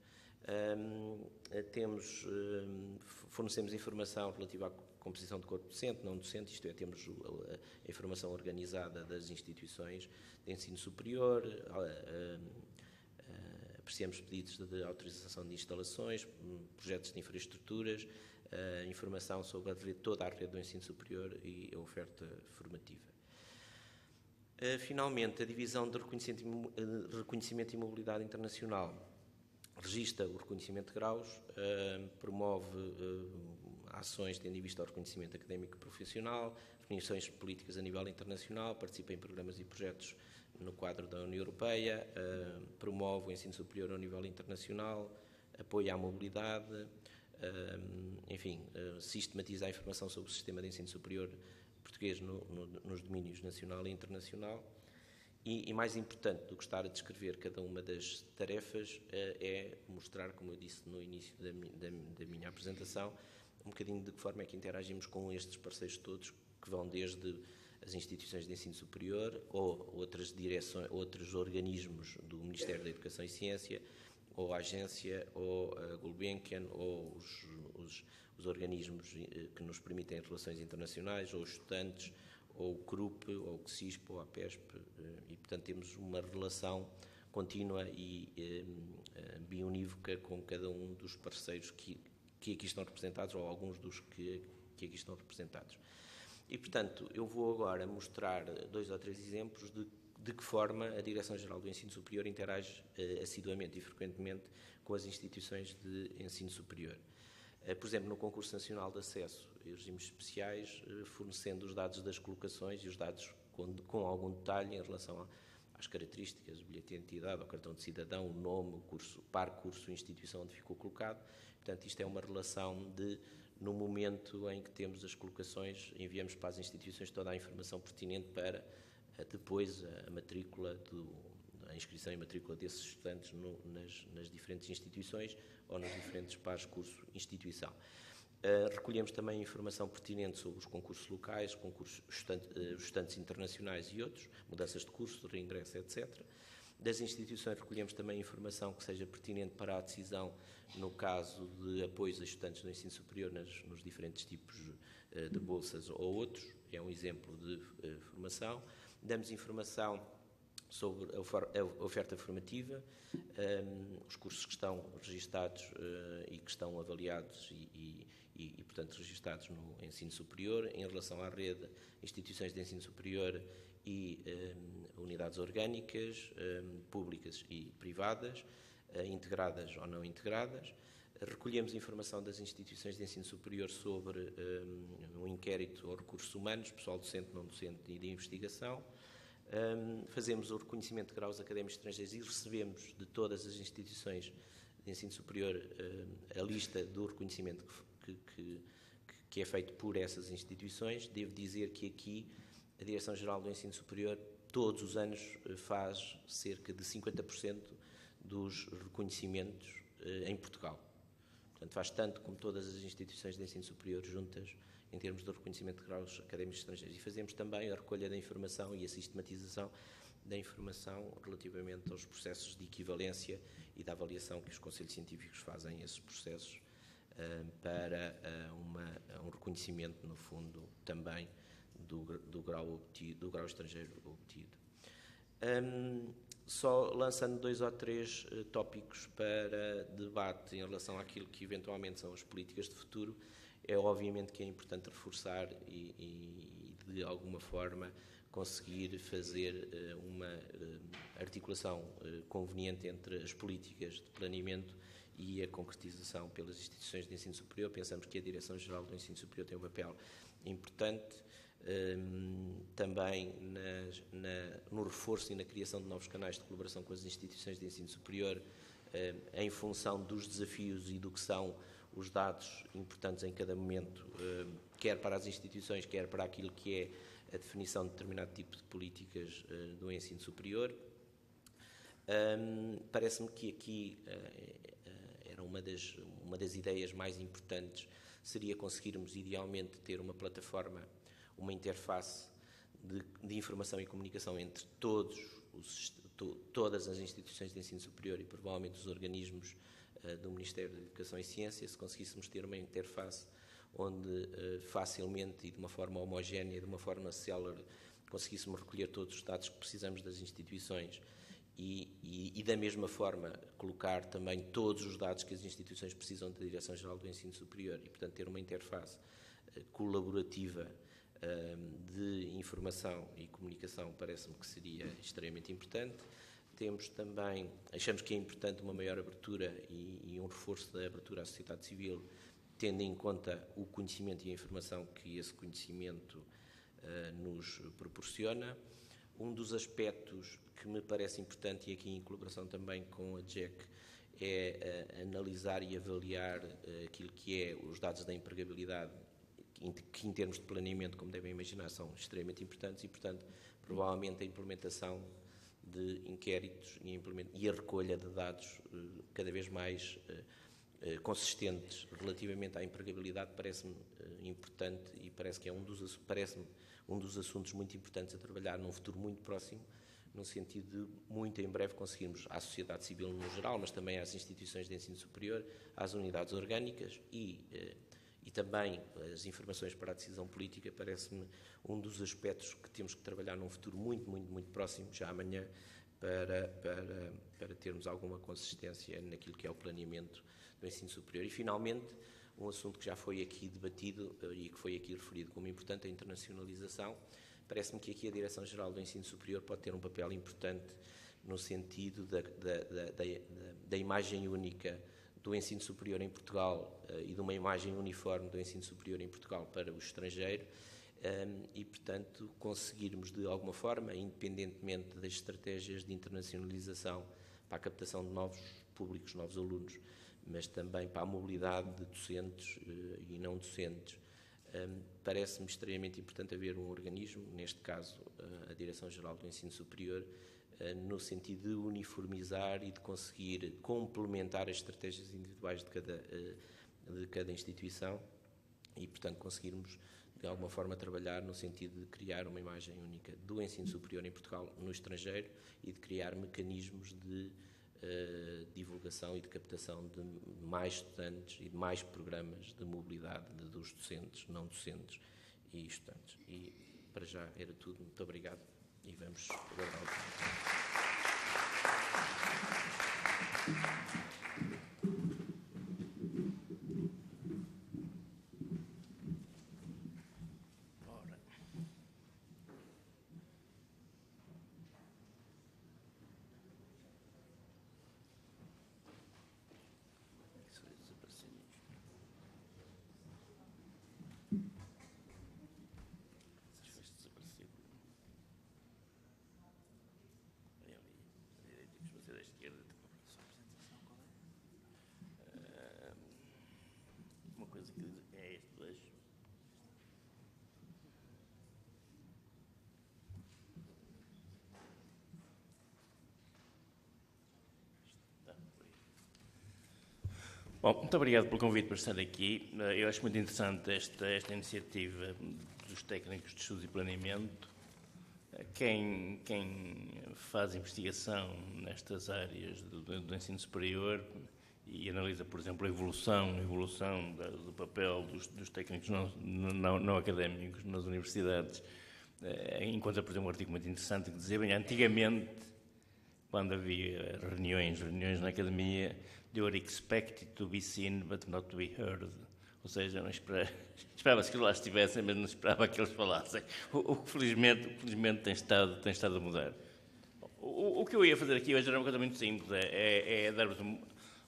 S3: Fornecemos informação relativa à composição de corpo docente, não docente, isto é, temos a informação organizada das instituições de ensino superior, apreciamos pedidos de autorização de instalações, projetos de infraestruturas, informação sobre toda a rede do ensino superior e a oferta formativa. Finalmente, a Divisão de Reconhecimento e Mobilidade Internacional registra o reconhecimento de graus, promove ações tendo em vista o reconhecimento académico e profissional, definições políticas a nível internacional, participa em programas e projetos no quadro da União Europeia, promove o ensino superior ao nível internacional, apoia a mobilidade, sistematiza a informação sobre o sistema de ensino superior português nos domínios nacional e internacional. E mais importante do que estar a descrever cada uma das tarefas é mostrar, como eu disse no início da minha apresentação, um bocadinho de que forma é que interagimos com estes parceiros todos, que vão desde as instituições de ensino superior ou outros organismos do Ministério da Educação e Ciência, ou a agência, ou a Gulbenkian, ou os organismos que nos permitem relações internacionais, ou os estudantes, ou o CRUP, ou o CSISP, ou a PESP, e, portanto, temos uma relação contínua e biunívoca com cada um dos parceiros que aqui estão representados, ou alguns dos que aqui estão representados. E, portanto, eu vou agora mostrar 2 ou 3 exemplos de que forma a Direção-Geral do Ensino Superior interage assiduamente e frequentemente com as instituições de ensino superior. Por exemplo, no Concurso Nacional de Acesso e Regimes Especiais, fornecendo os dados das colocações e os dados com algum detalhe em relação às características, o bilhete de identidade, ao cartão de cidadão, o nome, o curso, par curso, instituição onde ficou colocado. Portanto, isto é uma relação no momento em que temos as colocações, enviamos para as instituições toda a informação pertinente para depois a matrícula, a inscrição e matrícula desses estudantes nas diferentes instituições ou nos diferentes pares curso-instituição. Recolhemos também informação pertinente sobre os concursos locais, concursos estudantes internacionais e outros, mudanças de curso, reingresso, etc. Das instituições recolhemos também informação que seja pertinente para a decisão no caso de apoios a estudantes do ensino superior nos diferentes tipos de bolsas ou outros, é um exemplo de formação. Damos informação sobre a oferta formativa, os cursos que estão registados e que estão avaliados e, portanto, registados no ensino superior, em relação à rede, instituições de ensino superior e unidades orgânicas, públicas e privadas, integradas ou não integradas. Recolhemos informação das instituições de ensino superior sobre um inquérito aos recursos humanos, pessoal docente, não docente e de investigação. Fazemos o reconhecimento de graus académicos estrangeiros e recebemos de todas as instituições de ensino superior a lista do reconhecimento que é feito por essas instituições. Devo dizer que aqui a Direção-Geral do Ensino Superior todos os anos faz cerca de 50% dos reconhecimentos em Portugal. Portanto, faz tanto como todas as instituições de ensino superior juntas em termos de reconhecimento de graus académicos estrangeiros. E fazemos também a recolha da informação e a sistematização da informação relativamente aos processos de equivalência e da avaliação que os conselhos científicos fazem a esses processos para um reconhecimento, no fundo, também do grau estrangeiro obtido. Só lançando 2 ou 3 tópicos para debate em relação àquilo que eventualmente são as políticas de futuro, é obviamente que é importante reforçar e de alguma forma conseguir fazer uma articulação conveniente entre as políticas de planeamento e a concretização pelas instituições de ensino superior. Pensamos que a Direção-Geral do Ensino Superior tem um papel importante também no reforço e na criação de novos canais de colaboração com as instituições de ensino superior, em função dos desafios e do que são os dados importantes em cada momento, quer para as instituições, quer para aquilo que é a definição de determinado tipo de políticas do ensino superior. Parece-me que aqui era uma das ideias mais importantes, seria conseguirmos idealmente ter uma plataforma, uma interface de informação e comunicação entre todas as instituições de ensino superior e provavelmente os organismos do Ministério da Educação e Ciência, se conseguíssemos ter uma interface onde facilmente e de uma forma homogénea, de uma forma célere, conseguíssemos recolher todos os dados que precisamos das instituições e da mesma forma colocar também todos os dados que as instituições precisam da Direção-Geral do Ensino Superior e, portanto, ter uma interface colaborativa de informação e comunicação parece-me que seria extremamente importante. Temos também, achamos que é importante uma maior abertura e um reforço da abertura à sociedade civil, tendo em conta o conhecimento e a informação que esse conhecimento nos proporciona. Um dos aspectos que me parece importante, e aqui em colaboração também com a JEC, é analisar e avaliar aquilo que é os dados da empregabilidade, que em termos de planeamento, como devem imaginar, são extremamente importantes e, portanto, provavelmente a implementação de inquéritos e a recolha de dados cada vez mais consistentes relativamente à empregabilidade parece-me importante e parece que é um dos assuntos muito importantes a trabalhar num futuro muito próximo, no sentido de muito em breve conseguirmos à sociedade civil no geral, mas também às instituições de ensino superior, às unidades orgânicas e também as informações para a decisão política, parece-me um dos aspectos que temos que trabalhar num futuro muito, muito, muito próximo, já amanhã, para termos alguma consistência naquilo que é o planeamento do ensino superior. E, finalmente, um assunto que já foi aqui debatido e que foi aqui referido como importante, a internacionalização. Parece-me que aqui a Direção-Geral do Ensino Superior pode ter um papel importante no sentido da imagem única do ensino superior em Portugal e de uma imagem uniforme do ensino superior em Portugal para o estrangeiro e, portanto, conseguirmos de alguma forma, independentemente das estratégias de internacionalização para a captação de novos públicos, novos alunos, mas também para a mobilidade de docentes e não docentes, parece-me extremamente importante haver um organismo, neste caso a Direção-Geral do Ensino Superior, no sentido de uniformizar e de conseguir complementar as estratégias individuais de cada instituição e, portanto, conseguirmos de alguma forma trabalhar no sentido de criar uma imagem única do ensino superior em Portugal no estrangeiro e de criar mecanismos de divulgação e de captação de mais estudantes e de mais programas de mobilidade dos docentes, não docentes e estudantes. E para já era tudo. Muito obrigado e vamos aguardar o tempo.
S4: Bom, muito obrigado pelo convite para estar aqui. Eu acho muito interessante esta iniciativa dos técnicos de estudo e planeamento. Quem faz investigação nestas áreas do ensino superior e analisa, por exemplo, a evolução do papel dos técnicos não académicos nas universidades, encontra, por exemplo, um artigo muito interessante que dizia, bem, antigamente, quando havia reuniões na academia, they were expected to be seen but not to be heard. Ou seja, não esperava-se que lá estivessem, mas não esperava que eles falassem. O que felizmente tem estado a mudar. O que eu ia fazer aqui hoje era uma coisa muito simples, é dar-vos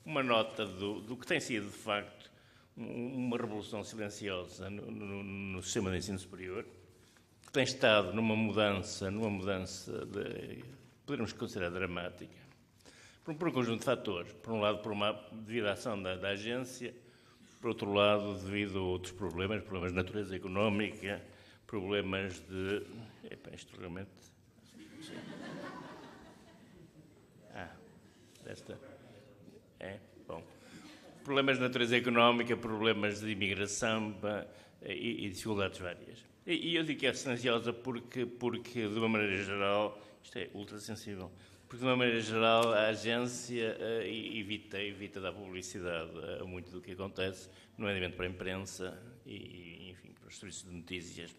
S4: uma nota do que tem sido, de facto, uma revolução silenciosa no sistema de ensino superior, que tem estado numa mudança poderíamos considerar dramática, por um conjunto de fatores. Por um lado, devido à ação da agência, por outro lado, devido a outros problemas de natureza económica, problemas de... isto realmente... bom. Problemas de natureza económica, problemas de imigração e dificuldades várias. E eu digo que é silenciosa porque, de uma maneira geral, isto é ultrassensível, porque, de uma maneira geral, a agência evita dar publicidade a muito do que acontece, nomeadamente para a imprensa e enfim, para os serviços de notícias,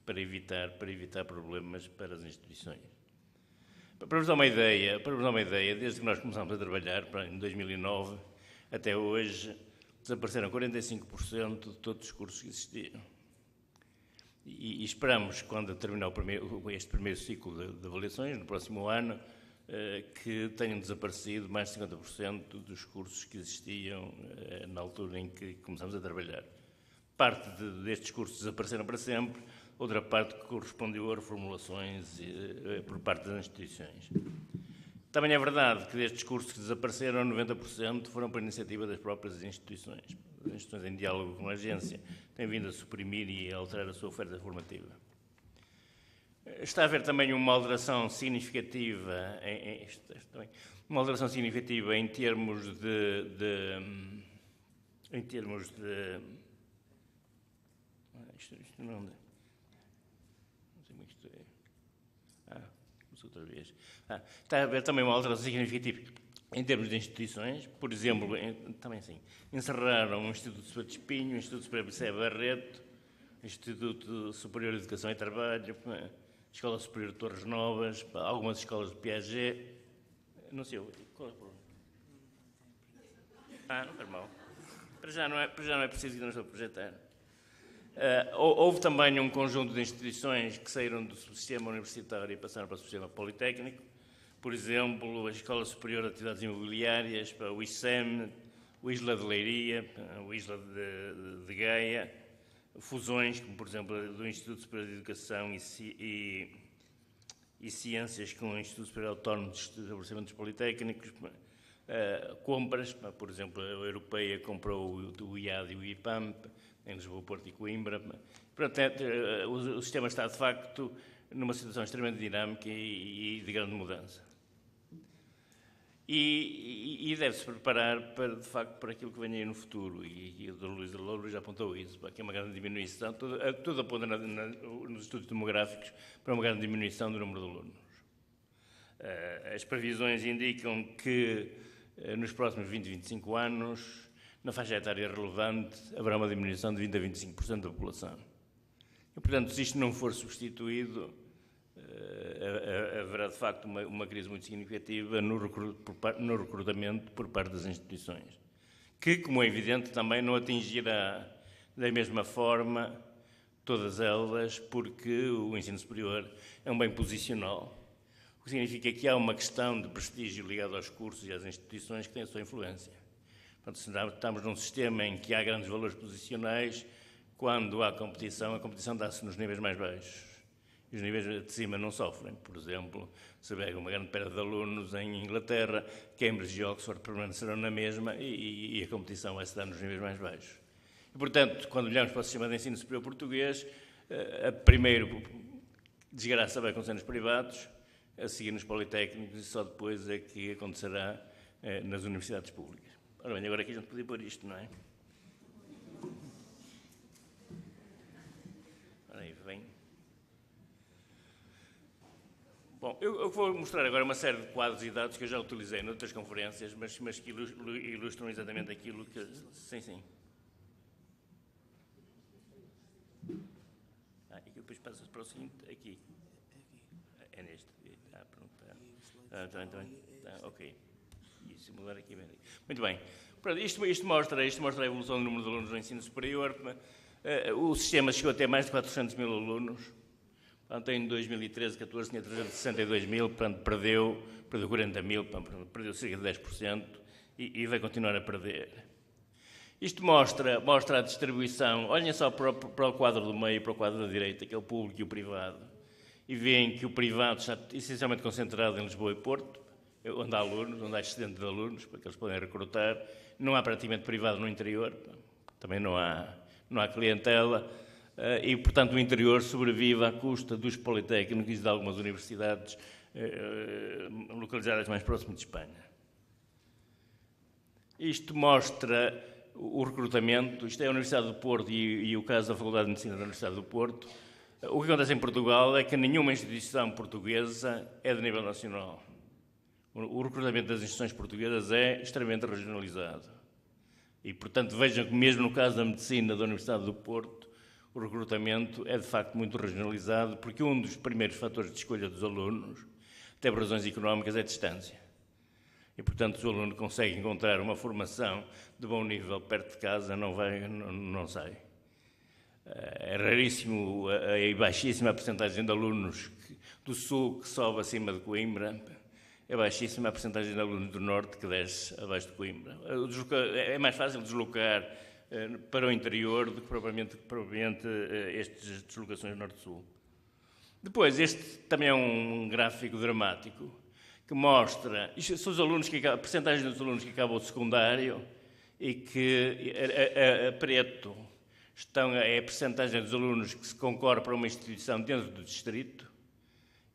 S4: para evitar problemas para as instituições. Para vos dar uma ideia, desde que nós começámos a trabalhar, em 2009, até hoje, desapareceram 45% de todos os cursos que existiam. E esperamos, quando terminar este primeiro ciclo de avaliações, no próximo ano, que tenham desaparecido mais de 50% dos cursos que existiam na altura em que começámos a trabalhar. Parte destes cursos desapareceram para sempre, outra parte que correspondeu a reformulações por parte das instituições. Também é verdade que destes cursos que desapareceram, 90% foram para iniciativa das próprias instituições. As instituições, em diálogo com a agência, têm vindo a suprimir e a alterar a sua oferta formativa. Está a haver também uma alteração significativa em termos de isto não sei como isto é. Outra vez. Está a haver também uma alteração significativa em termos de instituições. Por exemplo, também sim, encerraram o Instituto Superior de Espinho, o Instituto Superior de Sé Barreto, o Instituto Superior de Educação e Trabalho, a Escola Superior de Torres Novas, algumas escolas de Piaget. Não sei, qual é o problema? Não faz mal. Para já não é preciso que não estou a projetar. Houve também um conjunto de instituições que saíram do sistema universitário e passaram para o sistema politécnico. Por exemplo, a Escola Superior de Atividades Imobiliárias, o ISEM, o Isla de Leiria, o Isla de Gaia, fusões, como por exemplo do Instituto Superior de Educação e Ciências com o Instituto Superior Autónomo de Estabelecimentos Politécnicos, compras, por exemplo, a Europeia comprou o IAD e o IPAMP, em Lisboa, Porto e Coimbra. Portanto, o sistema está, de facto, numa situação extremamente dinâmica e de grande mudança. E deve-se preparar, de facto, para aquilo que vem aí no futuro. E o Dr. Luís de Louro já apontou isso, que é uma grande diminuição. Tudo aponta nos estudos demográficos para uma grande diminuição do número de alunos. As previsões indicam que, nos próximos 20, 25 anos, na faixa etária relevante, haverá uma diminuição de 20 a 25% da população. E, portanto, se isto não for substituído, haverá, de facto, uma crise muito significativa no recrutamento por parte das instituições, que, como é evidente, também não atingirá da mesma forma todas elas, porque o ensino superior é um bem posicional, o que significa que há uma questão de prestígio ligado aos cursos e às instituições que têm a sua influência. Portanto, estamos num sistema em que há grandes valores posicionais. Quando há competição, a competição dá-se nos níveis mais baixos. E os níveis de cima não sofrem. Por exemplo, se houver uma grande perda de alunos em Inglaterra, Cambridge e Oxford permanecerão na mesma e a competição vai se dar nos níveis mais baixos. E, portanto, quando olhamos para o sistema de ensino superior português, a primeiro desgraça vai acontecer nos privados, a seguir nos politécnicos e só depois é que acontecerá nas universidades públicas. Ora bem, agora aqui a gente podia pôr isto, não é? Ora aí, vem. Bom, eu vou mostrar agora uma série de quadros e dados que eu já utilizei noutras conferências, mas que ilustram exatamente aquilo que... Sim. E depois passa para o seguinte, aqui. É neste. Pronto. Ok. Simular aqui bem. Muito bem. Isto mostra a evolução do número de alunos no ensino superior. O sistema chegou a ter mais de 400 mil alunos. Portanto, em 2013, 14, tinha 362 mil, portanto, perdeu 40 mil, perdeu cerca de 10% e vai continuar a perder. Isto mostra a distribuição. Olhem só para o quadro do meio e para o quadro da direita, que é o público e o privado, e veem que o privado está essencialmente concentrado em Lisboa e Porto, onde há alunos, onde há excedente de alunos, para que eles podem recrutar. Não há praticamente privado no interior, também não há clientela, e, portanto, o interior sobrevive à custa dos politécnicos e de algumas universidades localizadas mais próximo de Espanha. Isto mostra o recrutamento. Isto é a Universidade do Porto e o caso da Faculdade de Medicina da Universidade do Porto. O que acontece em Portugal é que nenhuma instituição portuguesa é de nível nacional. O recrutamento das instituições portuguesas é extremamente regionalizado. E, portanto, vejam que mesmo no caso da Medicina da Universidade do Porto, o recrutamento é, de facto, muito regionalizado, porque um dos primeiros fatores de escolha dos alunos, até por razões económicas, é a distância. E, portanto, se o aluno consegue encontrar uma formação de bom nível perto de casa, não sai. É raríssimo e baixíssima a percentagem de alunos do Sul que sobe acima de Coimbra. É baixíssima a percentagem de alunos do Norte que desce abaixo de Coimbra. É mais fácil deslocar para o interior do que propriamente estas deslocações Norte-Sul. Depois, este também é um gráfico dramático que mostra são a percentagem dos alunos que acabam o secundário e que a preto é a percentagem dos alunos que se concorrem para uma instituição dentro do distrito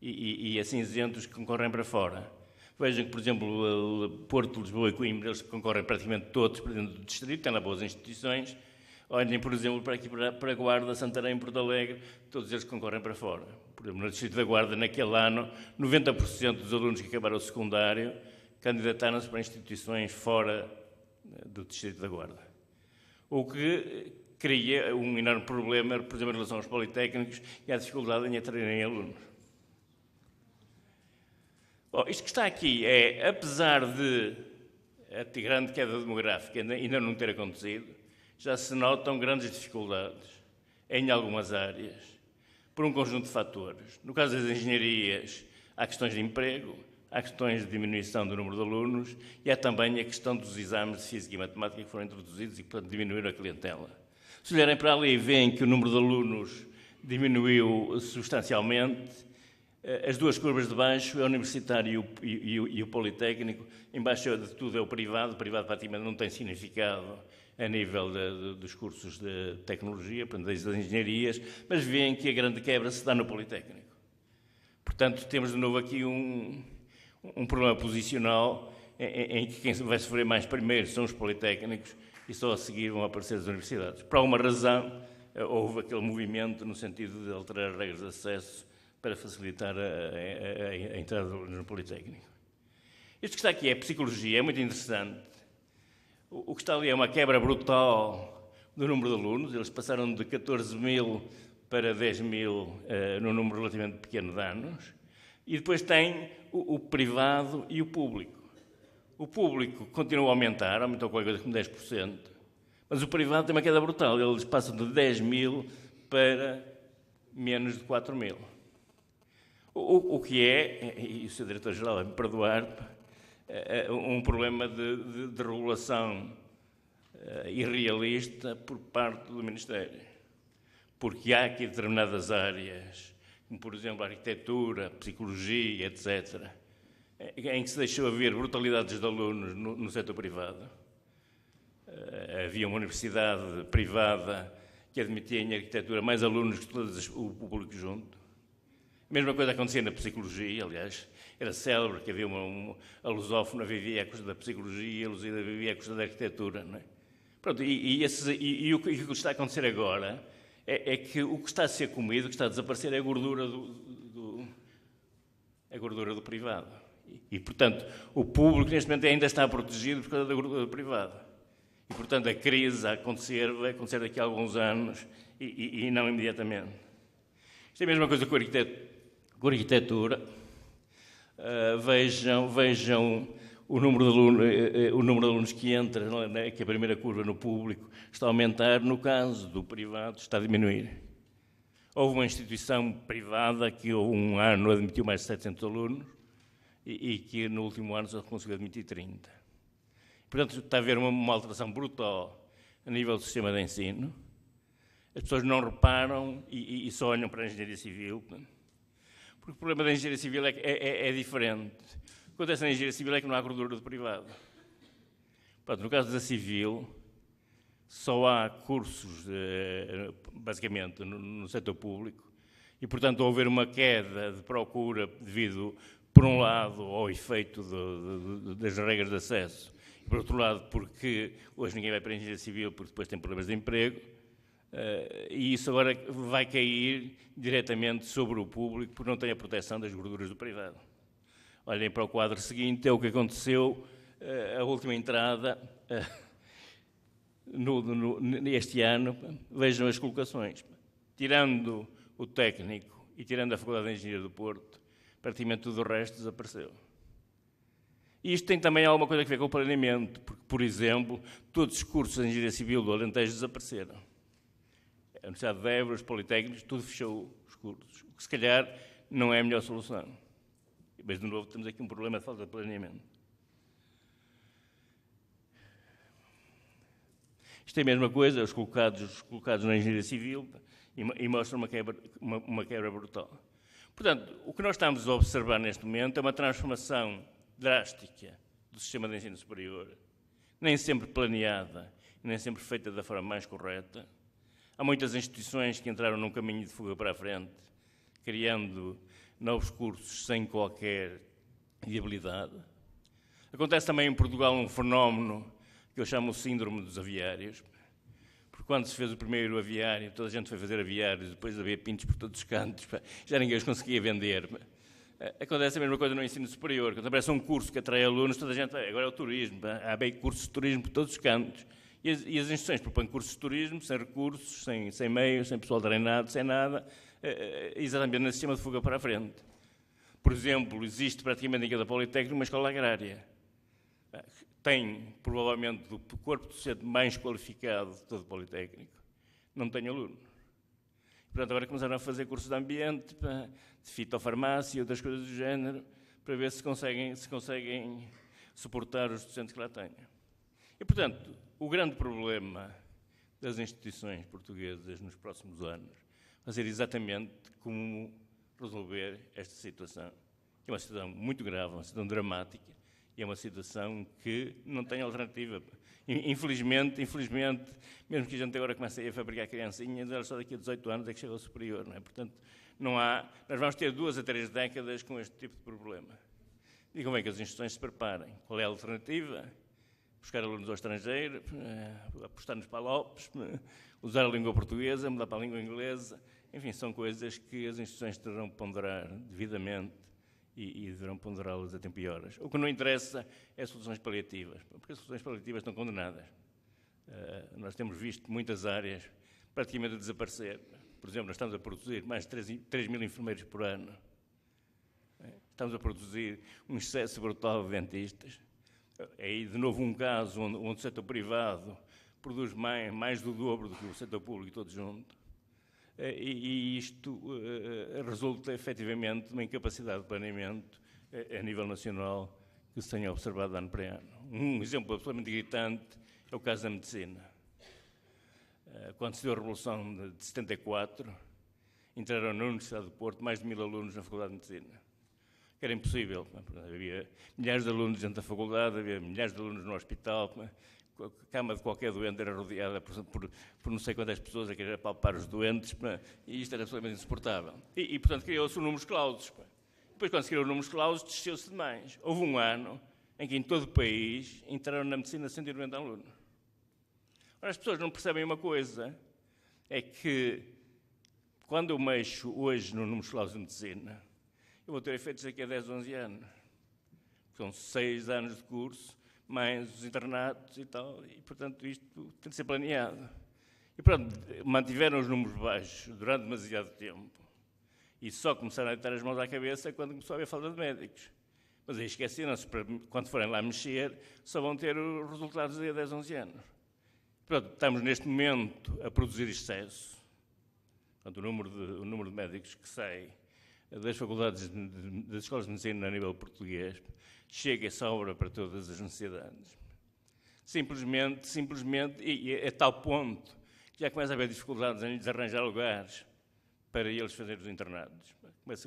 S4: e a cinzentos que concorrem para fora. Vejam que, por exemplo, Porto, Lisboa e Coimbra, eles concorrem praticamente todos para dentro do distrito, têm lá boas instituições. Olhem, por exemplo, para a Guarda, Santarém, Porto Alegre, todos eles concorrem para fora. Por exemplo, no Distrito da Guarda, naquele ano, 90% dos alunos que acabaram o secundário candidataram-se para instituições fora do Distrito da Guarda. O que cria um enorme problema, por exemplo, em relação aos politécnicos e à dificuldade em atraírem alunos. Bom, isto que está aqui é, apesar de a grande queda demográfica ainda não ter acontecido, já se notam grandes dificuldades em algumas áreas, por um conjunto de fatores. No caso das engenharias, há questões de emprego, há questões de diminuição do número de alunos e há também a questão dos exames de física e matemática que foram introduzidos e, portanto, diminuíram a clientela. Se olharem para ali, veem que o número de alunos diminuiu substancialmente. As duas curvas de baixo é o universitário e o politécnico. Em baixo de tudo é o privado praticamente não tem significado a nível dos cursos de tecnologia, portanto, das engenharias, mas veem que a grande quebra se dá no politécnico. Portanto, temos de novo aqui um problema posicional em que quem vai sofrer mais primeiro são os politécnicos e só a seguir vão aparecer as universidades. Por alguma razão, houve aquele movimento no sentido de alterar as regras de acesso para facilitar a entrada no Politécnico. Isto que está aqui é psicologia, é muito interessante. O que está ali é uma quebra brutal do número de alunos. Eles passaram de 14 mil para 10 mil num número relativamente pequeno de anos. E depois tem o privado e o público. O público continua a aumentar, aumentou qualquer coisa como 10%, mas o privado tem uma queda brutal. Eles passam de 10 mil para menos de 4 mil. O que é, e o Sr. Diretor-Geral vai me perdoar, um problema de regulação irrealista por parte do Ministério. Porque há aqui determinadas áreas, como por exemplo a arquitetura, a psicologia, etc., em que se deixou haver brutalidades de alunos no setor privado. Havia uma universidade privada que admitia em arquitetura mais alunos que todo o público junto. A mesma coisa acontecia na psicologia, aliás, era célebre que havia a lusófona vivia à custa da psicologia, a lusida vivia à custa da arquitetura, não é? Pronto, o que está a acontecer agora é que o que está a ser comido, o que está a desaparecer é a gordura do privado. E, portanto, o público neste momento ainda está protegido por causa da gordura do privado. E, portanto, a crise vai acontecer daqui a alguns anos e não imediatamente. Isto é a mesma coisa com a arquitetura. Vejam o número de alunos que entra, que a primeira curva no público está a aumentar, no caso do privado está a diminuir. Houve uma instituição privada que um ano admitiu mais de 700 alunos e que no último ano só conseguiu admitir 30. Portanto, está a haver uma alteração brutal a nível do sistema de ensino. As pessoas não reparam e só olham para a engenharia civil, porque o problema da engenharia civil é diferente. O que acontece na engenharia civil é que não há gordura do privado. Pronto, no caso da civil, só há cursos, basicamente, no setor público, e, portanto, ao haver uma queda de procura devido, por um lado, ao efeito das regras de acesso, e, por outro lado, porque hoje ninguém vai para a engenharia civil porque depois tem problemas de emprego, e isso agora vai cair diretamente sobre o público porque não tem a proteção das gorduras do privado. Olhem para o quadro seguinte, é o que aconteceu, a última entrada, este ano, vejam as colocações. Tirando o técnico e tirando a Faculdade de Engenharia do Porto, praticamente tudo o resto desapareceu. E isto tem também alguma coisa a ver com o planeamento, porque, por exemplo, todos os cursos de Engenharia Civil do Alentejo desapareceram. A Universidade de Évora, os Politécnicos, tudo fechou os cursos, o que se calhar não é a melhor solução. Mas, de novo, temos aqui um problema de falta de planeamento. Isto é a mesma coisa, os colocados na Engenharia Civil, e mostra uma quebra brutal. Portanto, o que nós estamos a observar neste momento é uma transformação drástica do sistema de ensino superior, nem sempre planeada, nem sempre feita da forma mais correta. Há muitas instituições que entraram num caminho de fuga para a frente, criando novos cursos sem qualquer viabilidade. Acontece também em Portugal um fenómeno que eu chamo o síndrome dos aviários, porque quando se fez o primeiro aviário, toda a gente foi fazer aviários, depois havia pintos por todos os cantos, já ninguém os conseguia vender. Acontece a mesma coisa no ensino superior, quando aparece um curso que atrai alunos, toda a gente, agora é o turismo, há bem cursos de turismo por todos os cantos. E as instituições propõem cursos de turismo, sem recursos, sem meios, sem pessoal treinado, sem nada, exatamente nesse sistema de fuga para a frente. Por exemplo, existe praticamente em cada Politécnico uma escola agrária. Tem, provavelmente, o corpo docente mais qualificado de todo o Politécnico. Não tem aluno. Portanto, agora começaram a fazer cursos de ambiente, de fitofarmácia e outras coisas do género, para ver se conseguem suportar os docentes que lá tenham. E, portanto, o grande problema das instituições portuguesas nos próximos anos vai ser exatamente como resolver esta situação. É uma situação muito grave, uma situação dramática, e é uma situação que não tem alternativa. Infelizmente, mesmo que a gente agora comece a fabricar criancinhas, era só daqui a 18 anos é que chega ao superior, não é? Portanto, nós vamos ter 2 a 3 décadas com este tipo de problema. E como é que as instituições se preparem? Qual é a alternativa? Buscar alunos ao estrangeiro, apostar nos PALOPs, usar a língua portuguesa, mudar para a língua inglesa. Enfim, são coisas que as instituições terão que ponderar devidamente e deverão ponderá-las a tempo e horas. O que não interessa é soluções paliativas, porque as soluções paliativas estão condenadas. Nós temos visto muitas áreas praticamente a desaparecer. Por exemplo, nós estamos a produzir mais de 3 mil enfermeiros por ano. Estamos a produzir um excesso brutal de dentistas. É aí, de novo, um caso onde o setor privado produz mais do dobro do que o setor público todo junto. E isto resulta, efetivamente, de uma incapacidade de planeamento a nível nacional que se tenha observado ano para ano. Um exemplo absolutamente gritante é o caso da medicina. Quando se deu a Revolução de 74, entraram na Universidade do Porto mais de 1000 alunos na Faculdade de Medicina. Era impossível. Havia milhares de alunos dentro da faculdade, havia milhares de alunos no hospital. A cama de qualquer doente era rodeada por não sei quantas pessoas a querer palpar os doentes, e isto era absolutamente insuportável. E portanto, criou-se o números clausus. Depois, quando se criou o números clausus, desceu-se demais. Houve um ano em que, em todo o país, entraram na medicina 190 alunos. Ora, as pessoas não percebem uma coisa, é que, quando eu mexo hoje no números clausus de medicina, eu vou ter efeitos daqui a 10, 11 anos. São 6 anos de curso, mais os internatos e tal, e, portanto, isto tem de ser planeado. E, pronto, mantiveram os números baixos durante demasiado tempo, e só começaram a deitar as mãos à cabeça quando começou a haver falta de médicos. Mas aí esqueceram-se, quando forem lá mexer, só vão ter os resultados daqui a 10, 11 anos. Pronto, estamos neste momento a produzir excesso. Portanto, o número de médicos que sai das faculdades, das escolas de medicina a nível português, chega e sobra para todas as necessidades. Simplesmente, e a tal ponto que já começa a haver dificuldades em lhes arranjar lugares para eles fazerem os internados.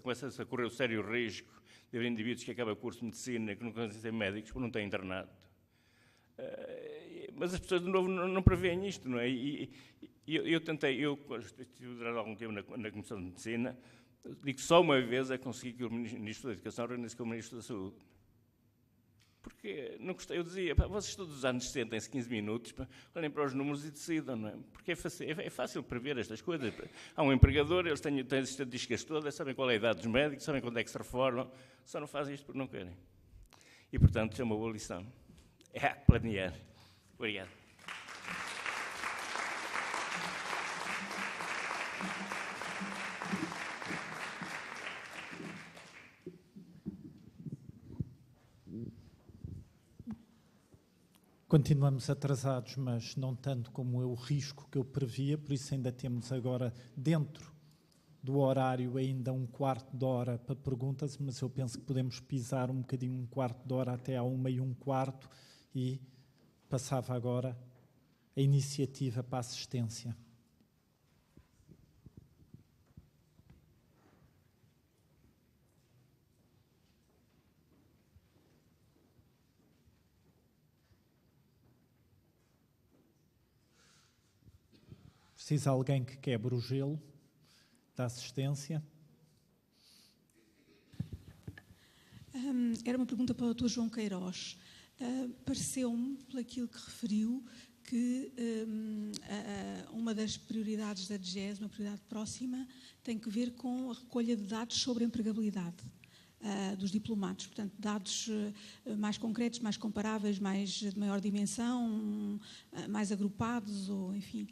S4: Começa-se a correr o sério risco de haver indivíduos que acabam o curso de medicina, que não conseguem ser médicos, porque não têm internado. Mas as pessoas, de novo, não preveem isto, não é? E eu estive durante algum tempo na Comissão de Medicina, digo só uma vez é conseguir que o Ministro da Educação reunisse com o Ministro da Saúde. Porque não gostei, eu dizia, vocês todos os anos sentem-se 15 minutos, olhem para os números e decidam, não é? Porque é fácil prever estas coisas. Há um empregador, eles têm as estatísticas todas, sabem qual é a idade dos médicos, sabem quando é que se reformam, só não fazem isto porque não querem. E, portanto, é uma boa lição. É planear. Obrigado.
S1: Continuamos atrasados, mas não tanto como é o risco que eu previa, por isso ainda temos agora, dentro do horário, ainda um quarto de hora para perguntas, mas eu penso que podemos pisar um bocadinho, um quarto de hora até à 1h15 e passava agora a iniciativa para a assistência. Precisa alguém que quebre o gelo da assistência?
S5: Era uma pergunta para o Dr. João Queiroz. Pareceu-me, pelo aquilo que referiu, que uma das prioridades da DGES, uma prioridade próxima, tem que ver com a recolha de dados sobre a empregabilidade dos diplomados. Portanto, dados mais concretos, mais comparáveis, de maior dimensão, mais agrupados, ou enfim.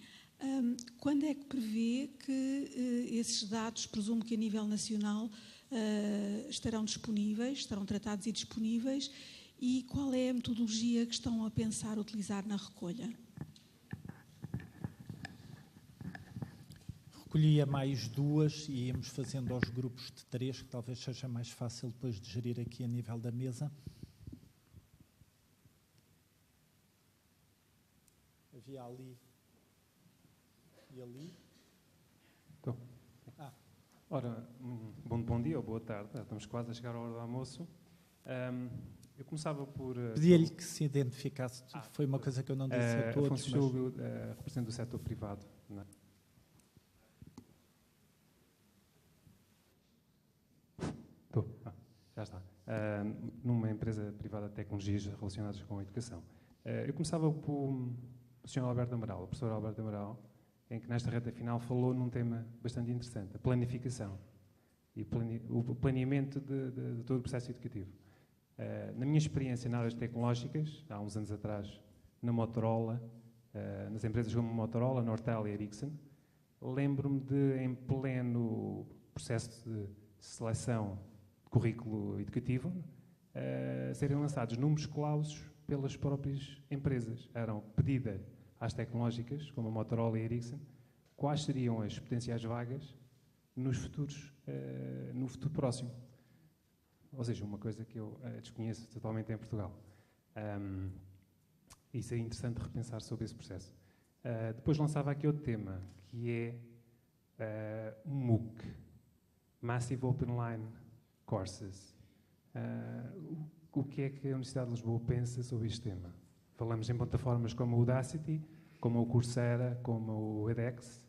S5: Quando é que prevê que esses dados, presumo que a nível nacional, estarão disponíveis, estarão tratados e disponíveis, e qual é a metodologia que estão a pensar utilizar na recolha?
S1: Recolhia mais duas e íamos fazendo aos grupos de 3, que talvez seja mais fácil depois de gerir aqui a nível da mesa. Havia ali e ali.
S6: Estou. Ora, bom dia ou boa tarde, estamos quase a chegar à hora do almoço. Eu começava por...
S1: Pedia-lhe que se identificasse, foi uma coisa que eu não disse a todos.
S6: Afonso Silvio, represento o setor privado. Não é? Estou, já está. Numa empresa privada de tecnologias relacionadas com a educação. Eu começava pelo Sr. Alberto Amaral, o professor Alberto Amaral, em que nesta reta final falou num tema bastante interessante, a planificação e o planeamento de todo o processo educativo. Na minha experiência nas áreas tecnológicas, há uns anos atrás, na Motorola, nas empresas como Motorola, Nortel e Ericsson, lembro-me de, em pleno processo de seleção de currículo educativo, serem lançados números clausos pelas próprias empresas. Eram pedidas às tecnológicas, como a Motorola e a Ericsson, quais seriam as potenciais vagas no futuro próximo. Ou seja, uma coisa que eu desconheço totalmente em Portugal. Isso é interessante repensar sobre esse processo. Depois lançava aqui outro tema, que é MOOC, Massive Open Online Courses. O que é que a Universidade de Lisboa pensa sobre este tema? Falamos em plataformas como o Udacity, como o Coursera, como o edX,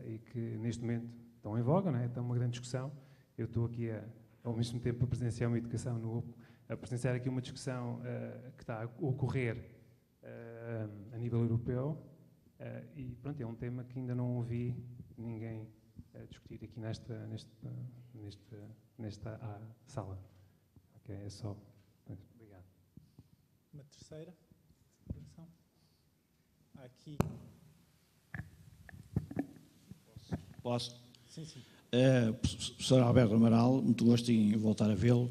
S6: e que neste momento estão em voga, não é? Estão uma grande discussão. Eu estou aqui ao mesmo tempo a presenciar uma educação, a presenciar aqui uma discussão que está a ocorrer a nível europeu, e pronto, é um tema que ainda não ouvi ninguém discutir aqui nesta sala. Ok, é só. Obrigado.
S1: Uma terceira intervenção? Aqui.
S7: Posso?
S1: Sim, sim.
S7: Professor Alberto Amaral, muito gosto em voltar a vê-lo.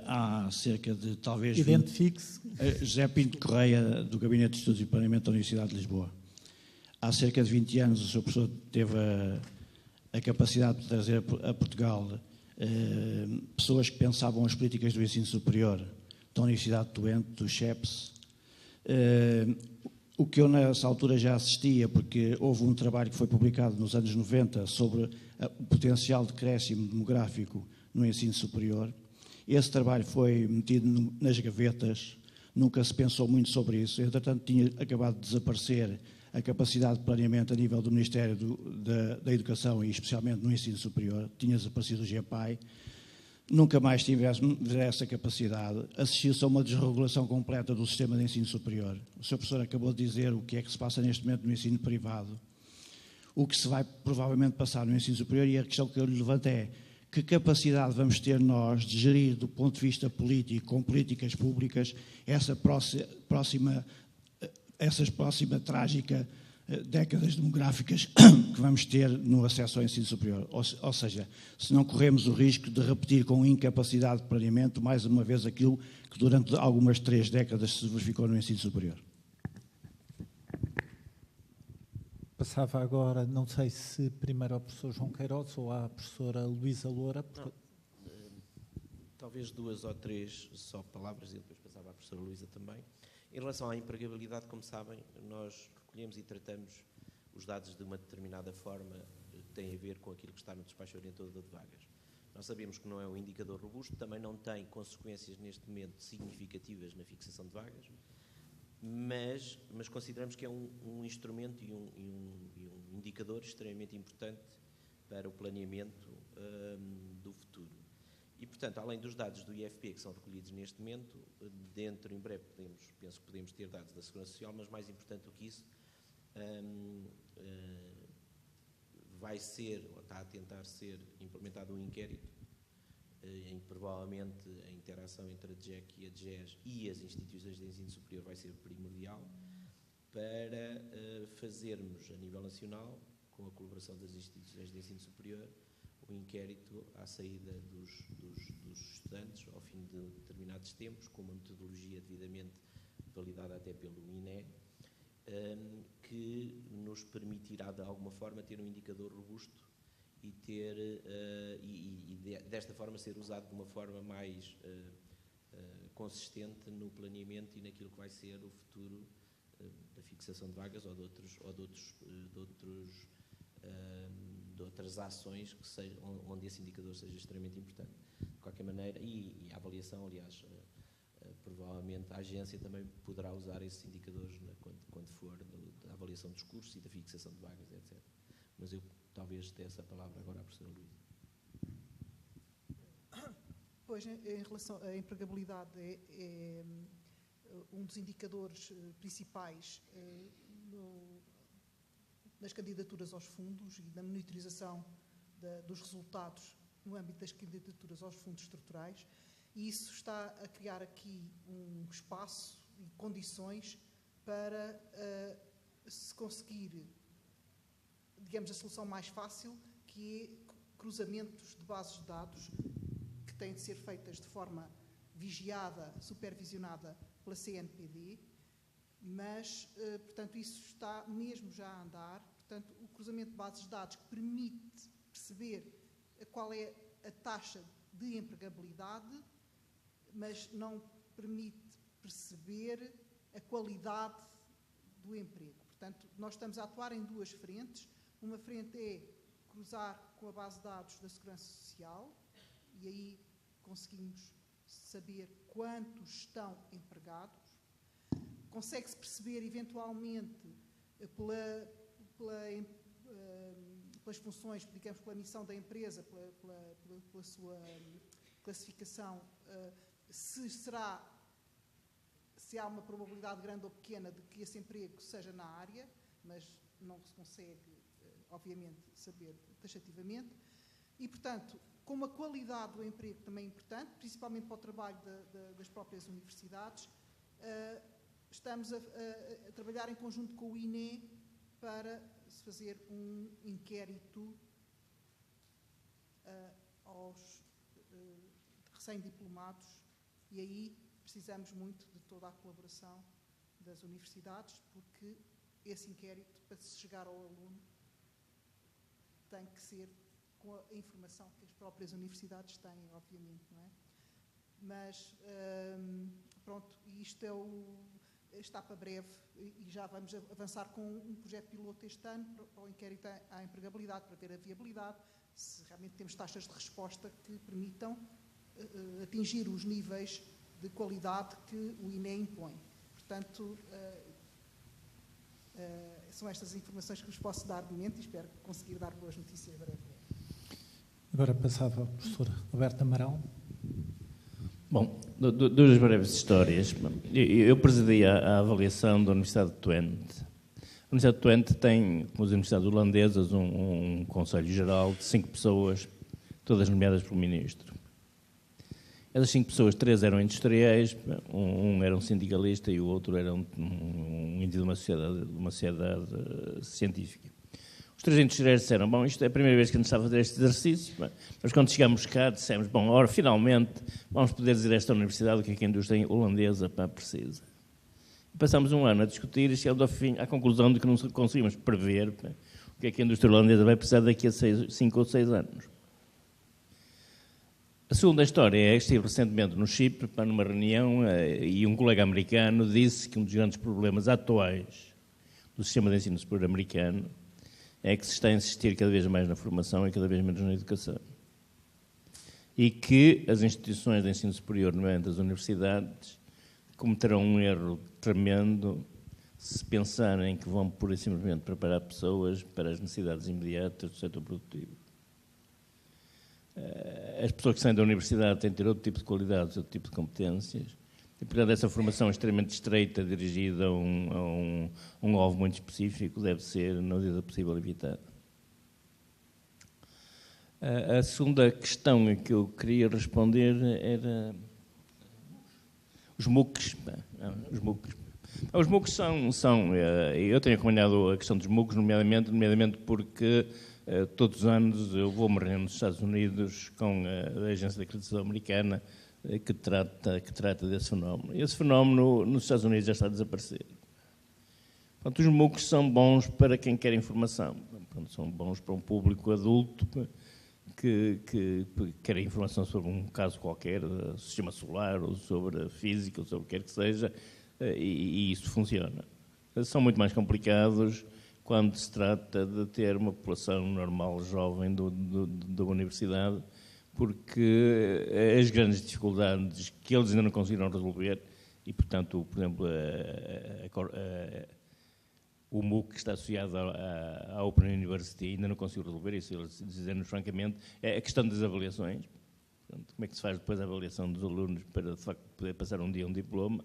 S7: Há cerca de, talvez...
S1: Identifique-se.
S7: José Pinto Correia, do Gabinete de Estudos e Planeamento da Universidade de Lisboa. Há cerca de 20 anos o Sr. Professor teve a capacidade de trazer a Portugal pessoas que pensavam as políticas do ensino superior da Universidade de Twente, do CHEPS, O que eu nessa altura já assistia, porque houve um trabalho que foi publicado nos anos 90 sobre o potencial de decréscimo demográfico no ensino superior. Esse trabalho foi metido nas gavetas, nunca se pensou muito sobre isso. Entretanto, tinha acabado de desaparecer a capacidade de planeamento a nível do Ministério da Educação e especialmente no ensino superior. Tinha desaparecido o GEPAI. Nunca mais tivesse essa capacidade. Assistiu-se a uma desregulação completa do sistema de ensino superior. O Sr. Professor acabou de dizer o que é que se passa neste momento no ensino privado. O que se vai provavelmente passar no ensino superior, e a questão que eu lhe levanto é: que capacidade vamos ter nós de gerir do ponto de vista político, com políticas públicas, essa próxima trágica décadas demográficas que vamos ter no acesso ao ensino superior. Ou seja, se não corremos o risco de repetir com incapacidade de planeamento mais uma vez aquilo que durante algumas 3 décadas se verificou no ensino superior.
S1: Passava agora, não sei se primeiro ao professor João Queiroz ou à professora Luísa Loura.
S3: Talvez 2 ou 3 só palavras e depois passava à professora Luísa também. Em relação à empregabilidade, como sabem, nós recolhemos e tratamos os dados de uma determinada forma que tem a ver com aquilo que está no despacho orientador de vagas. Nós sabemos que não é um indicador robusto, também não tem consequências neste momento significativas na fixação de vagas, mas consideramos que é um instrumento e um indicador extremamente importante para o planeamento do futuro. E, portanto, além dos dados do IFP que são recolhidos neste momento, em breve penso que podemos ter dados da Segurança Social, mas mais importante do que isso, vai ser, ou está a tentar ser, implementado um inquérito em que provavelmente a interação entre a DGEC e a DGES e as instituições de ensino superior vai ser primordial para fazermos a nível nacional, com a colaboração das instituições de ensino superior, o inquérito à saída dos estudantes ao fim de determinados tempos, com uma metodologia devidamente validada até pelo INE, que nos permitirá de alguma forma ter um indicador robusto e desta forma ser usado de uma forma mais consistente no planeamento e naquilo que vai ser o futuro da fixação de vagas ou de outras ações que onde esse indicador seja extremamente importante. De qualquer maneira, e a avaliação, aliás, provavelmente a agência também poderá usar esses indicadores quando for da avaliação dos cursos e da fixação de vagas, etc. Mas eu talvez dê essa palavra agora à professora Luísa.
S2: Pois, em relação à empregabilidade, é um dos indicadores principais nas candidaturas aos fundos e na monitorização dos resultados no âmbito das candidaturas aos fundos estruturais, e isso está a criar aqui um espaço e condições para se conseguir, digamos, a solução mais fácil, que é cruzamentos de bases de dados que têm de ser feitas de forma vigiada, supervisionada pela CNPD, mas, portanto, isso está mesmo já a andar. Portanto, o cruzamento de bases de dados que permite perceber qual é a taxa de empregabilidade, mas não permite perceber a qualidade do emprego. Portanto, nós estamos a atuar em 2 frentes. Uma frente é cruzar com a base de dados da Segurança Social, e aí conseguimos saber quantos estão empregados. Consegue-se perceber, eventualmente, pelas funções, digamos, pela missão da empresa, pela sua classificação, se há uma probabilidade grande ou pequena de que esse emprego seja na área, mas não se consegue, obviamente, saber taxativamente. E, portanto, como a qualidade do emprego também é importante, principalmente para o trabalho das próprias universidades, estamos a trabalhar em conjunto com o INE para se fazer um inquérito aos recém-diplomados, e aí precisamos muito de toda a colaboração das universidades, porque esse inquérito, para se chegar ao aluno, tem que ser com a informação que as próprias universidades têm, obviamente, não é? Mas, pronto, isto está para breve e já vamos avançar com um projeto piloto este ano para o inquérito à empregabilidade, para ver a viabilidade, se realmente temos taxas de resposta que permitam atingir os níveis de qualidade que o INE impõe. Portanto, são estas informações que vos posso dar de momento e espero conseguir dar boas notícias brevemente.
S1: Agora passava ao professor Alberto Amaral.
S4: Bom, duas breves histórias. Eu presidi a avaliação da Universidade de Twente. A Universidade de Twente tem, como as universidades holandesas, um conselho geral de 5 pessoas, todas nomeadas pelo ministro. Essas 5 pessoas, 3 eram industriais, um era um sindicalista e o outro era um indivíduo de uma sociedade científica. Os 3 industriais disseram, bom, isto é a primeira vez que nos está a fazer este exercício, mas quando chegámos cá dissemos, bom, ora, finalmente vamos poder dizer a esta universidade o que é que a indústria holandesa precisa. E passámos um ano a discutir e chegamos à conclusão de que não conseguimos prever o que é que a indústria holandesa vai precisar daqui a 5 ou 6 anos. A segunda história é que estive recentemente no Chipre, numa reunião, e um colega americano disse que um dos grandes problemas atuais do sistema de ensino superior americano é que se está a insistir cada vez mais na formação e cada vez menos na educação. E que as instituições de ensino superior, nomeadamente as universidades, cometerão um erro tremendo se pensarem que vão pura e simplesmente preparar pessoas para as necessidades imediatas do setor produtivo. As pessoas que saem da universidade têm de ter outro tipo de qualidades, outro tipo de competências. E, portanto, essa formação extremamente estreita, dirigida a um alvo muito específico, deve ser, na medida possível, evitada. A segunda questão a que eu queria responder era os MOOCs. Os MOOCs são eu tenho acompanhado a questão dos MOOCs, nomeadamente porque todos os anos eu vou-me reunir nos Estados Unidos com a Agência de Acreditação Americana que trata desse fenómeno. Esse fenómeno nos Estados Unidos já está a desaparecer. Portanto, os MOOCs são bons para quem quer informação. Portanto, são bons para um público adulto que quer informação sobre um caso qualquer, sistema solar, ou sobre a física, ou sobre o que quer que seja, e isso funciona. São muito mais complicados quando se trata de ter uma população normal, jovem, da universidade, porque as grandes dificuldades que eles ainda não conseguiram resolver, e, portanto, por exemplo, o MOOC que está associado à Open University ainda não conseguiu resolver isso, eles dizem-nos francamente, é a questão das avaliações. Portanto, como é que se faz depois a avaliação dos alunos para, de facto, poder passar um dia um diploma?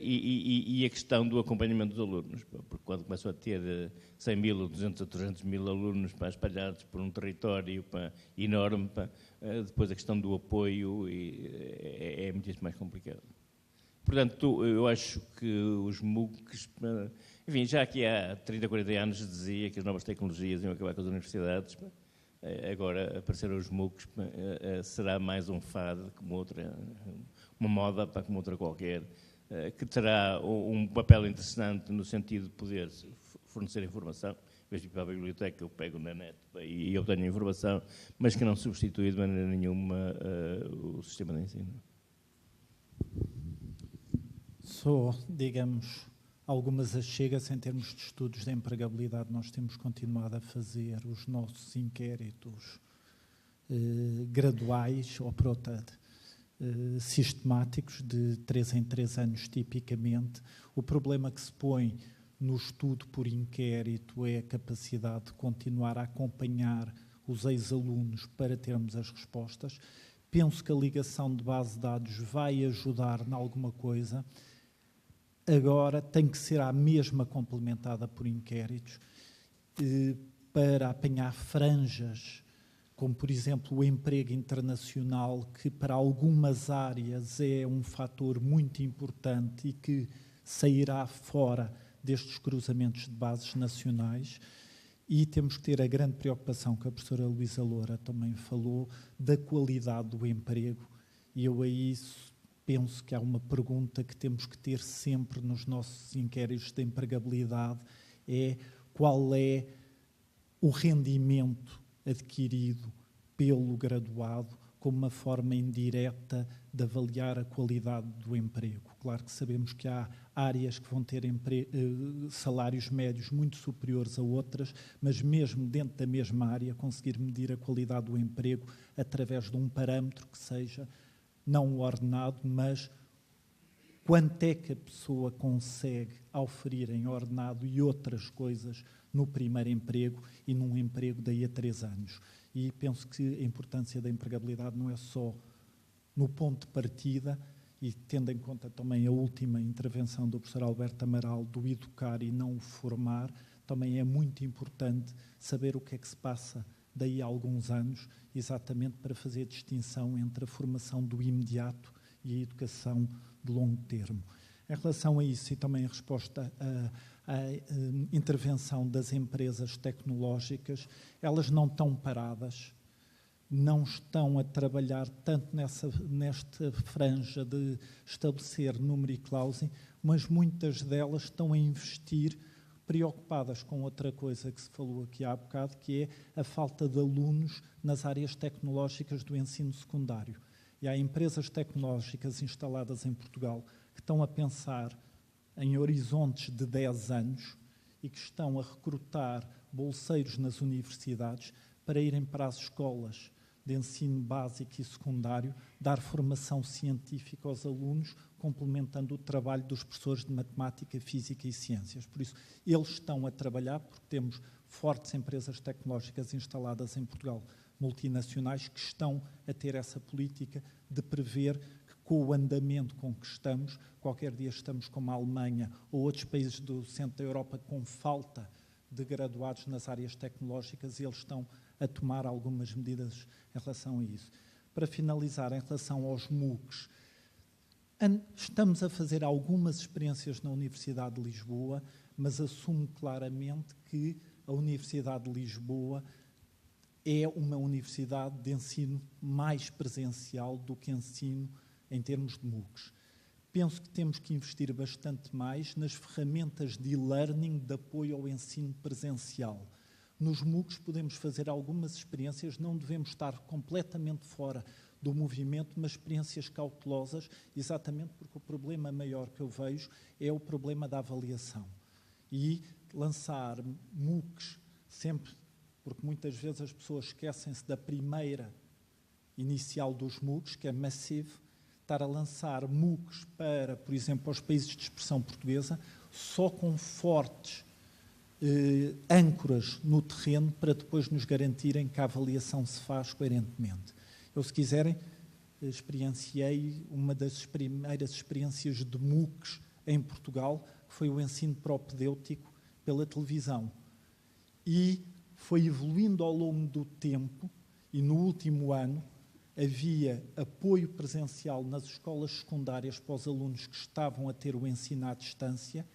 S4: E a questão do acompanhamento dos alunos, porque quando começam a ter 100 mil ou 200 ou 300 mil alunos espalhados por um território enorme, depois a questão do apoio é muito mais complicado. Portanto, eu acho que os MOOCs, enfim, já que há 30, 40 anos se dizia que as novas tecnologias iam acabar com as universidades, agora apareceram os MOOCs, será mais um fado como outra, uma moda como outra qualquer, que terá um papel interessante no sentido de poder fornecer informação. Em vez de ir para a biblioteca, eu pego na net e obtenho informação, mas que não substitui de maneira nenhuma o sistema de ensino.
S1: Só, digamos, algumas achegas em termos de estudos de empregabilidade. Nós temos continuado a fazer os nossos inquéritos graduais, ou sistemáticos, de 3 em 3 anos, tipicamente. O problema que se põe no estudo por inquérito é a capacidade de continuar a acompanhar os ex-alunos para termos as respostas. Penso que a ligação de base de dados vai ajudar em alguma coisa. Agora tem que ser a mesma complementada por inquéritos para apanhar franjas, como, por exemplo, o emprego internacional, que para algumas áreas é um fator muito importante e que sairá fora destes cruzamentos de bases nacionais. E temos que ter a grande preocupação, que a professora Luísa Loura também falou, da qualidade do emprego. E eu aí penso que há uma pergunta que temos que ter sempre nos nossos inquéritos de empregabilidade, é qual é o rendimento adquirido pelo graduado como uma forma indireta de avaliar a qualidade do emprego. Claro que sabemos que há áreas que vão ter salários médios muito superiores a outras, mas mesmo dentro da mesma área, conseguir medir a qualidade do emprego através de um parâmetro que seja não o ordenado, mas quanto é que a pessoa consegue oferir em ordenado e outras coisas no primeiro emprego e num emprego daí a 3 anos. E penso que a importância da empregabilidade não é só no ponto de partida, e tendo em conta também a última intervenção do professor Alberto Amaral, do educar e não o formar, também é muito importante saber o que é que se passa daí a alguns anos, exatamente para fazer a distinção entre a formação do imediato e a educação de longo termo. Em relação a isso, e também em resposta à intervenção das empresas tecnológicas, elas não estão paradas, não estão a trabalhar tanto nesta franja de estabelecer número e cláusula, mas muitas delas estão a investir preocupadas com outra coisa que se falou aqui há bocado, que é a falta de alunos nas áreas tecnológicas do ensino secundário. E há empresas tecnológicas instaladas em Portugal que estão a pensar em horizontes de 10 anos e que estão a recrutar bolseiros nas universidades para irem para as escolas de ensino básico e secundário, dar formação científica aos alunos, complementando o trabalho dos professores de matemática, física e ciências. Por isso, eles estão a trabalhar, porque temos fortes empresas tecnológicas instaladas em Portugal, multinacionais, que estão a ter essa política de prever que, com o andamento com que estamos, qualquer dia estamos como a Alemanha ou outros países do centro da Europa com falta de graduados nas áreas tecnológicas, e eles estão a tomar algumas medidas em relação a isso. Para finalizar, em relação aos MOOCs, estamos a fazer algumas experiências na Universidade de Lisboa, mas assumo claramente que a Universidade de Lisboa é uma universidade de ensino mais presencial do que ensino em termos de MOOCs. Penso que temos que investir bastante mais nas ferramentas de e-learning de apoio ao ensino presencial. Nos MOOCs podemos fazer algumas experiências, não devemos estar completamente fora do movimento, mas experiências cautelosas, exatamente porque o problema maior que eu vejo é o problema da avaliação. E lançar MOOCs sempre, porque muitas vezes as pessoas esquecem-se da primeira inicial dos MOOCs, que é Massive, estar a lançar MOOCs para, por exemplo, os países de expressão portuguesa, só com fortes âncoras no terreno para depois nos garantirem que a avaliação se faz coerentemente. Eu, se quiserem, experienciei uma das primeiras experiências de MOOCs em Portugal, que foi o ensino propedêutico pela televisão. E foi evoluindo ao longo do tempo, e no último ano havia apoio presencial nas escolas secundárias para os alunos que estavam a ter o ensino à distância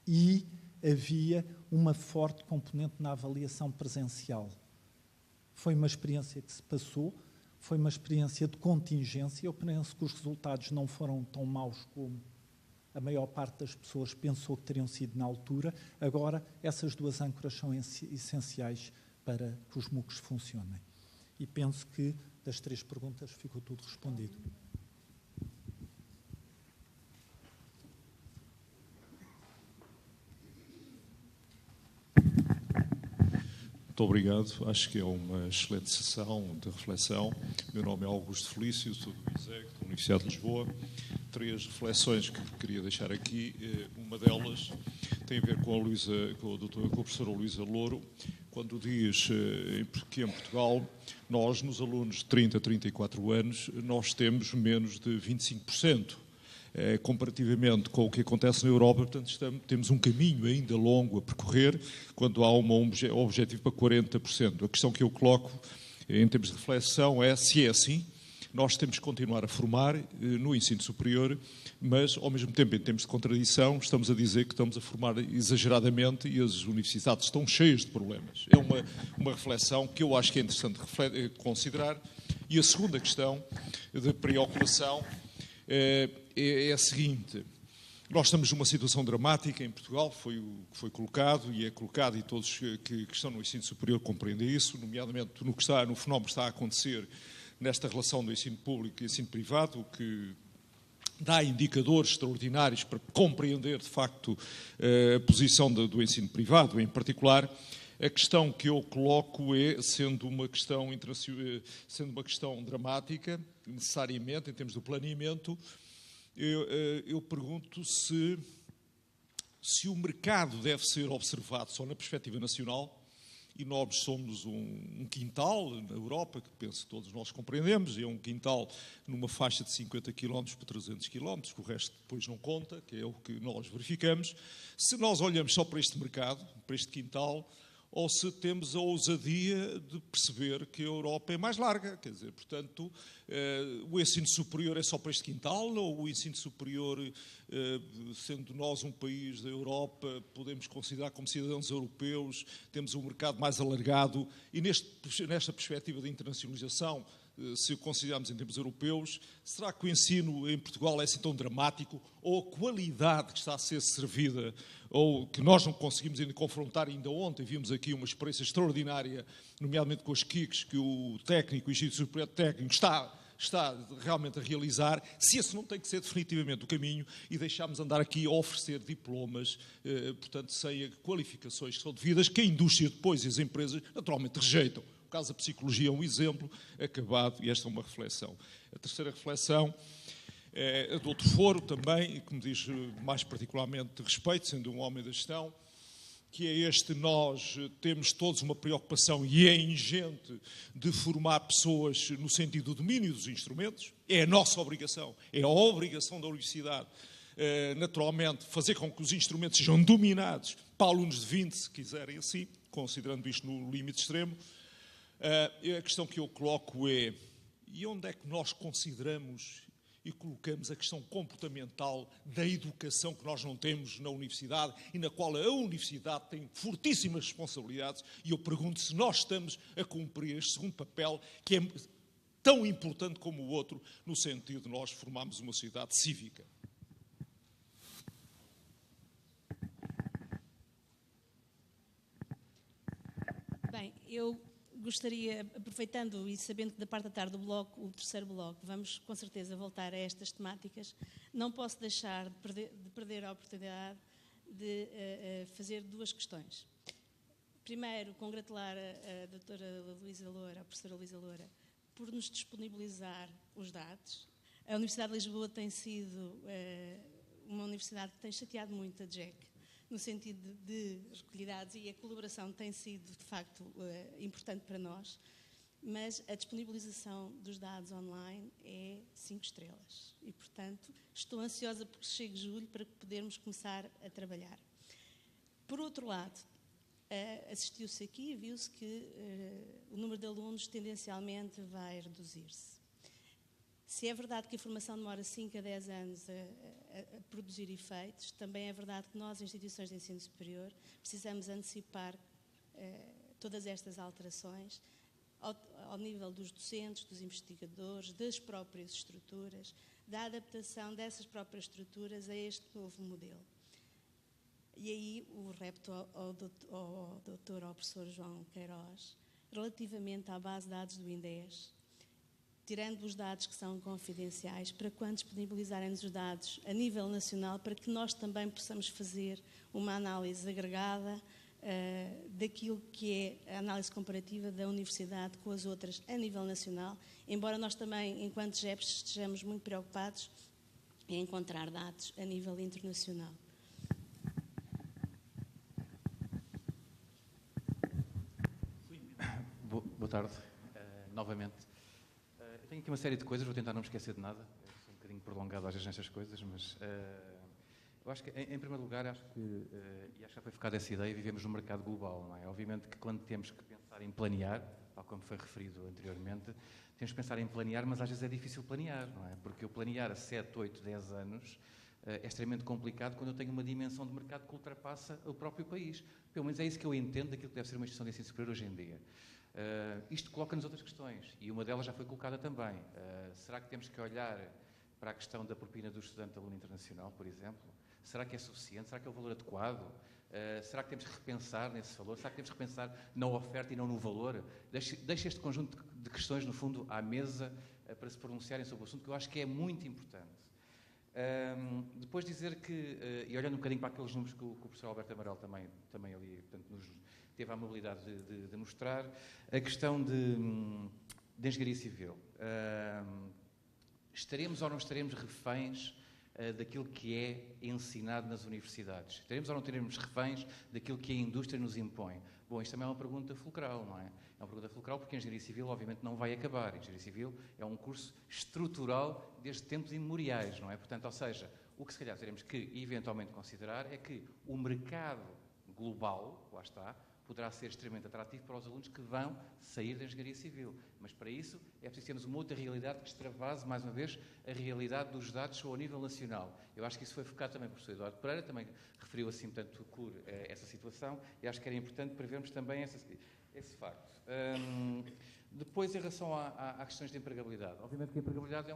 S1: e havia uma forte componente na avaliação presencial. Foi uma experiência que se passou, foi uma experiência de contingência. Eu penso que os resultados não foram tão maus como a maior parte das pessoas pensou que teriam sido na altura. Agora, essas duas âncoras são essenciais para que os MOOCs funcionem. E penso que, das 3 perguntas, ficou tudo respondido.
S8: Muito obrigado. Acho que é uma excelente sessão de reflexão. Meu nome é Augusto Felício, sou do ISEG, da Universidade de Lisboa. 3 reflexões que queria deixar aqui. Uma delas tem a ver com a professora Luísa Louro, quando diz que em Portugal, nós, nos alunos de 30 a 34 anos, nós temos menos de 25%. Comparativamente com o que acontece na Europa, portanto, temos um caminho ainda longo a percorrer, quando há um objetivo para 40%. A questão que eu coloco, em termos de reflexão, é se é assim, nós temos que continuar a formar no ensino superior, mas, ao mesmo tempo, em termos de contradição, estamos a dizer que estamos a formar exageradamente e as universidades estão cheias de problemas. É uma reflexão que eu acho que é interessante considerar. E a segunda questão de preocupação é a seguinte: nós estamos numa situação dramática em Portugal, foi o que foi colocado e é colocado, e todos que estão no ensino superior compreendem isso, nomeadamente no fenómeno que está a acontecer nesta relação do ensino público e ensino privado, o que dá indicadores extraordinários para compreender, de facto, a posição do ensino privado. Em particular, a questão que eu coloco é, sendo uma questão dramática, necessariamente, em termos do planeamento, eu pergunto se o mercado deve ser observado só na perspectiva nacional, e nós somos um quintal na Europa, que penso que todos nós compreendemos, é um quintal numa faixa de 50 km por 300 km, que o resto depois não conta, que é o que nós verificamos. Se nós olhamos só para este mercado, para este quintal, ou se temos a ousadia de perceber que a Europa é mais larga, quer dizer, portanto, o ensino superior é só para este quintal, ou o ensino superior, sendo nós um país da Europa, podemos considerar como cidadãos europeus, temos um mercado mais alargado, e nesta perspectiva de internacionalização, se o considerarmos em termos europeus, será que o ensino em Portugal é assim tão dramático, ou a qualidade que está a ser servida, ou que nós não conseguimos ainda confrontar? Ainda ontem vimos aqui uma experiência extraordinária, nomeadamente com os KICs, que o técnico, o Instituto Superior Técnico, está realmente a realizar, se esse não tem que ser definitivamente o caminho, e deixarmos andar aqui a oferecer diplomas, portanto, sem qualificações que são devidas, que a indústria depois e as empresas naturalmente rejeitam. O caso da psicologia é um exemplo acabado, e esta é uma reflexão. A terceira reflexão é a do outro foro também, e que me diz mais particularmente de respeito, sendo um homem da gestão, que é nós temos todos uma preocupação, e é ingente, de formar pessoas no sentido do domínio dos instrumentos. É a nossa obrigação, é a obrigação da universidade, naturalmente, fazer com que os instrumentos sejam dominados para alunos de 20, se quiserem assim, considerando isto no limite extremo. A questão que eu coloco é, e onde é que nós consideramos e colocamos a questão comportamental da educação que nós não temos na universidade, e na qual a universidade tem fortíssimas responsabilidades, e eu pergunto se nós estamos a cumprir este segundo papel, que é tão importante como o outro, no sentido de nós formarmos uma sociedade cívica.
S9: Bem, eu gostaria, aproveitando e sabendo que da parte da tarde o terceiro bloco, vamos com certeza voltar a estas temáticas, não posso deixar de perder a oportunidade de fazer duas questões. Primeiro, congratular a doutora Luísa Loura, a professora Luísa Loura, por nos disponibilizar os dados. A Universidade de Lisboa tem sido uma universidade que tem chateado muito a DGEC, no sentido de recolher dados, e a colaboração tem sido, de facto, importante para nós, mas a disponibilização dos dados online é 5 estrelas. E, portanto, estou ansiosa porque chegue julho para podermos começar a trabalhar. Por outro lado, assistiu-se aqui e viu-se que o número de alunos tendencialmente vai reduzir-se. Se é verdade que a formação demora 5 a 10 anos a produzir efeitos, também é verdade que nós, instituições de ensino superior, precisamos antecipar todas estas alterações ao nível dos docentes, dos investigadores, das próprias estruturas, da adaptação dessas próprias estruturas a este novo modelo. E aí o repto ao professor João Queiroz, relativamente à base de dados do INDES, tirando os dados que são confidenciais, para quando disponibilizarem-nos os dados a nível nacional, para que nós também possamos fazer uma análise agregada daquilo que é a análise comparativa da universidade com as outras a nível nacional, embora nós também, enquanto GEPs, estejamos muito preocupados em encontrar dados a nível internacional.
S10: Boa tarde, novamente. Eu tenho aqui uma série de coisas, vou tentar não me esquecer de nada. Eu sou um bocadinho prolongado às vezes nestas coisas, mas eu acho que, em primeiro lugar, acho que já foi focada essa ideia, vivemos num mercado global, não é? Obviamente que quando temos que pensar em planear, tal como foi referido anteriormente, temos que pensar em planear, mas às vezes é difícil planear, não é? Porque eu planear a 7, 8, 10 anos é extremamente complicado quando eu tenho uma dimensão de mercado que ultrapassa o próprio país. Pelo menos é isso que eu entendo daquilo que deve ser uma instituição de ensino superior hoje em dia. Isto coloca-nos outras questões, e uma delas já foi colocada também. Será que temos que olhar para a questão da propina do estudante-aluno internacional, por exemplo? Será que é suficiente? Será que é o valor adequado? Será que temos que repensar nesse valor? Será que temos que repensar na oferta e não no valor? Deixe este conjunto de questões, no fundo, à mesa para se pronunciarem sobre o assunto, que eu acho que é muito importante. Depois dizer que, e olhando um bocadinho para aqueles números que o professor Alberto Amaral também ali, portanto, nos teve a amabilidade de mostrar, a questão de engenharia civil. Estaremos ou não estaremos reféns daquilo que é ensinado nas universidades? Teremos ou não teremos reféns daquilo que a indústria nos impõe? Bom, isto também é uma pergunta fulcral, não é? É uma pergunta fulcral porque a engenharia civil, obviamente, não vai acabar. A engenharia civil é um curso estrutural desde tempos imemoriais, não é? Portanto, ou seja, o que se calhar teremos que, eventualmente, considerar é que o mercado global, lá está, poderá ser extremamente atrativo para os alunos que vão sair da engenharia civil. Mas, para isso, é preciso termos uma outra realidade que extravase, mais uma vez, a realidade dos dados ao nível nacional. Eu acho que isso foi focado também pelo professor Eduardo Pereira, também referiu assim, portanto, essa situação, e acho que era importante prevermos também esse facto. Depois, em relação a questões de empregabilidade. Obviamente que a empregabilidade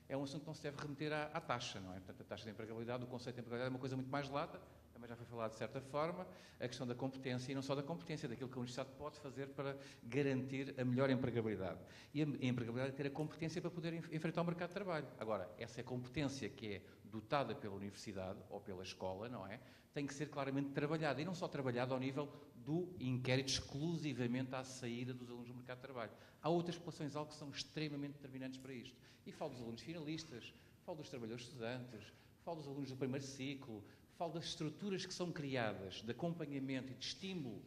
S10: é um assunto que não se deve remeter à taxa, não é? Portanto, a taxa de empregabilidade, o conceito de empregabilidade é uma coisa muito mais lata, também já foi falado de certa forma, a questão da competência, e não só da competência, daquilo que a universidade pode fazer para garantir a melhor empregabilidade. E a empregabilidade é ter a competência para poder enfrentar o mercado de trabalho. Agora, essa competência que é dotada pela universidade ou pela escola, não é? Tem que ser claramente trabalhada, e não só trabalhada ao nível do inquérito exclusivamente à saída dos alunos do mercado de trabalho. Há outras populações-alvo que são extremamente determinantes para isto. E falo dos alunos finalistas, falo dos trabalhadores estudantes, falo dos alunos do primeiro ciclo, falo das estruturas que são criadas de acompanhamento e de estímulo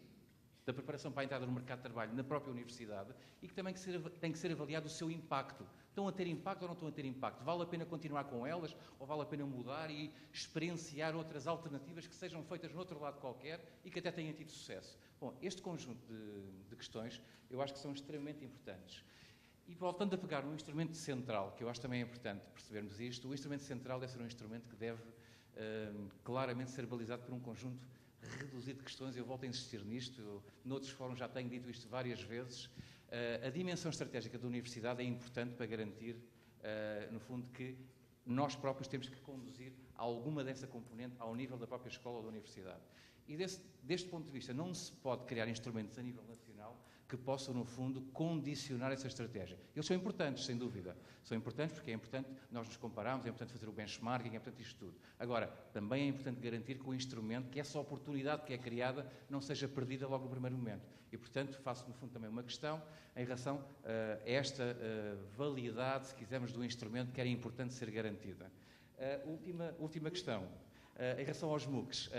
S10: da preparação para a entrada no mercado de trabalho na própria universidade e que também tem que ser avaliado o seu impacto. Estão a ter impacto ou não estão a ter impacto? Vale a pena continuar com elas ou vale a pena mudar e experienciar outras alternativas que sejam feitas no outro lado qualquer e que até tenham tido sucesso? Bom, este conjunto de questões eu acho que são extremamente importantes. E voltando a pegar no instrumento central, que eu acho também importante percebermos isto, o instrumento central deve ser um instrumento que deve claramente ser balizado por um conjunto reduzido de questões. Eu volto a insistir nisto, noutros fóruns já tenho dito isto várias vezes. A dimensão estratégica da universidade é importante para garantir, no fundo, que nós próprios temos que conduzir alguma dessa componente ao nível da própria escola ou da universidade. E deste ponto de vista, não se pode criar instrumentos a nível nacional que possam, no fundo, condicionar essa estratégia. Eles são importantes, sem dúvida. São importantes porque é importante nós nos compararmos, é importante fazer o benchmarking, é importante isto tudo. Agora, também é importante garantir que o instrumento, que essa oportunidade que é criada, não seja perdida logo no primeiro momento. E, portanto, faço, no fundo, também uma questão em relação a esta validade, se quisermos, do instrumento que era importante ser garantida. Última questão. Em relação aos MOOCs,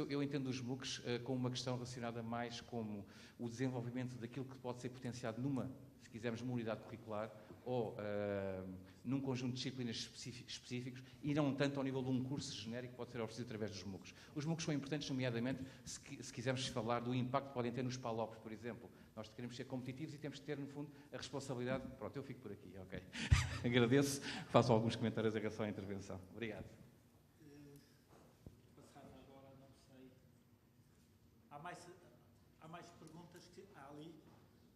S10: eu entendo os MOOCs como uma questão relacionada mais com o desenvolvimento daquilo que pode ser potenciado se quisermos, numa unidade curricular ou num conjunto de disciplinas específicos e não tanto ao nível de um curso genérico que pode ser oferecido através dos MOOCs. Os MOOCs são importantes, nomeadamente, se quisermos falar do impacto que podem ter nos PALOPs, por exemplo. Nós queremos ser competitivos e temos que ter, no fundo, a responsabilidade... Pronto, eu fico por aqui, ok. Agradeço, faço alguns comentários em relação à intervenção. Obrigado.
S1: Há mais perguntas que há ali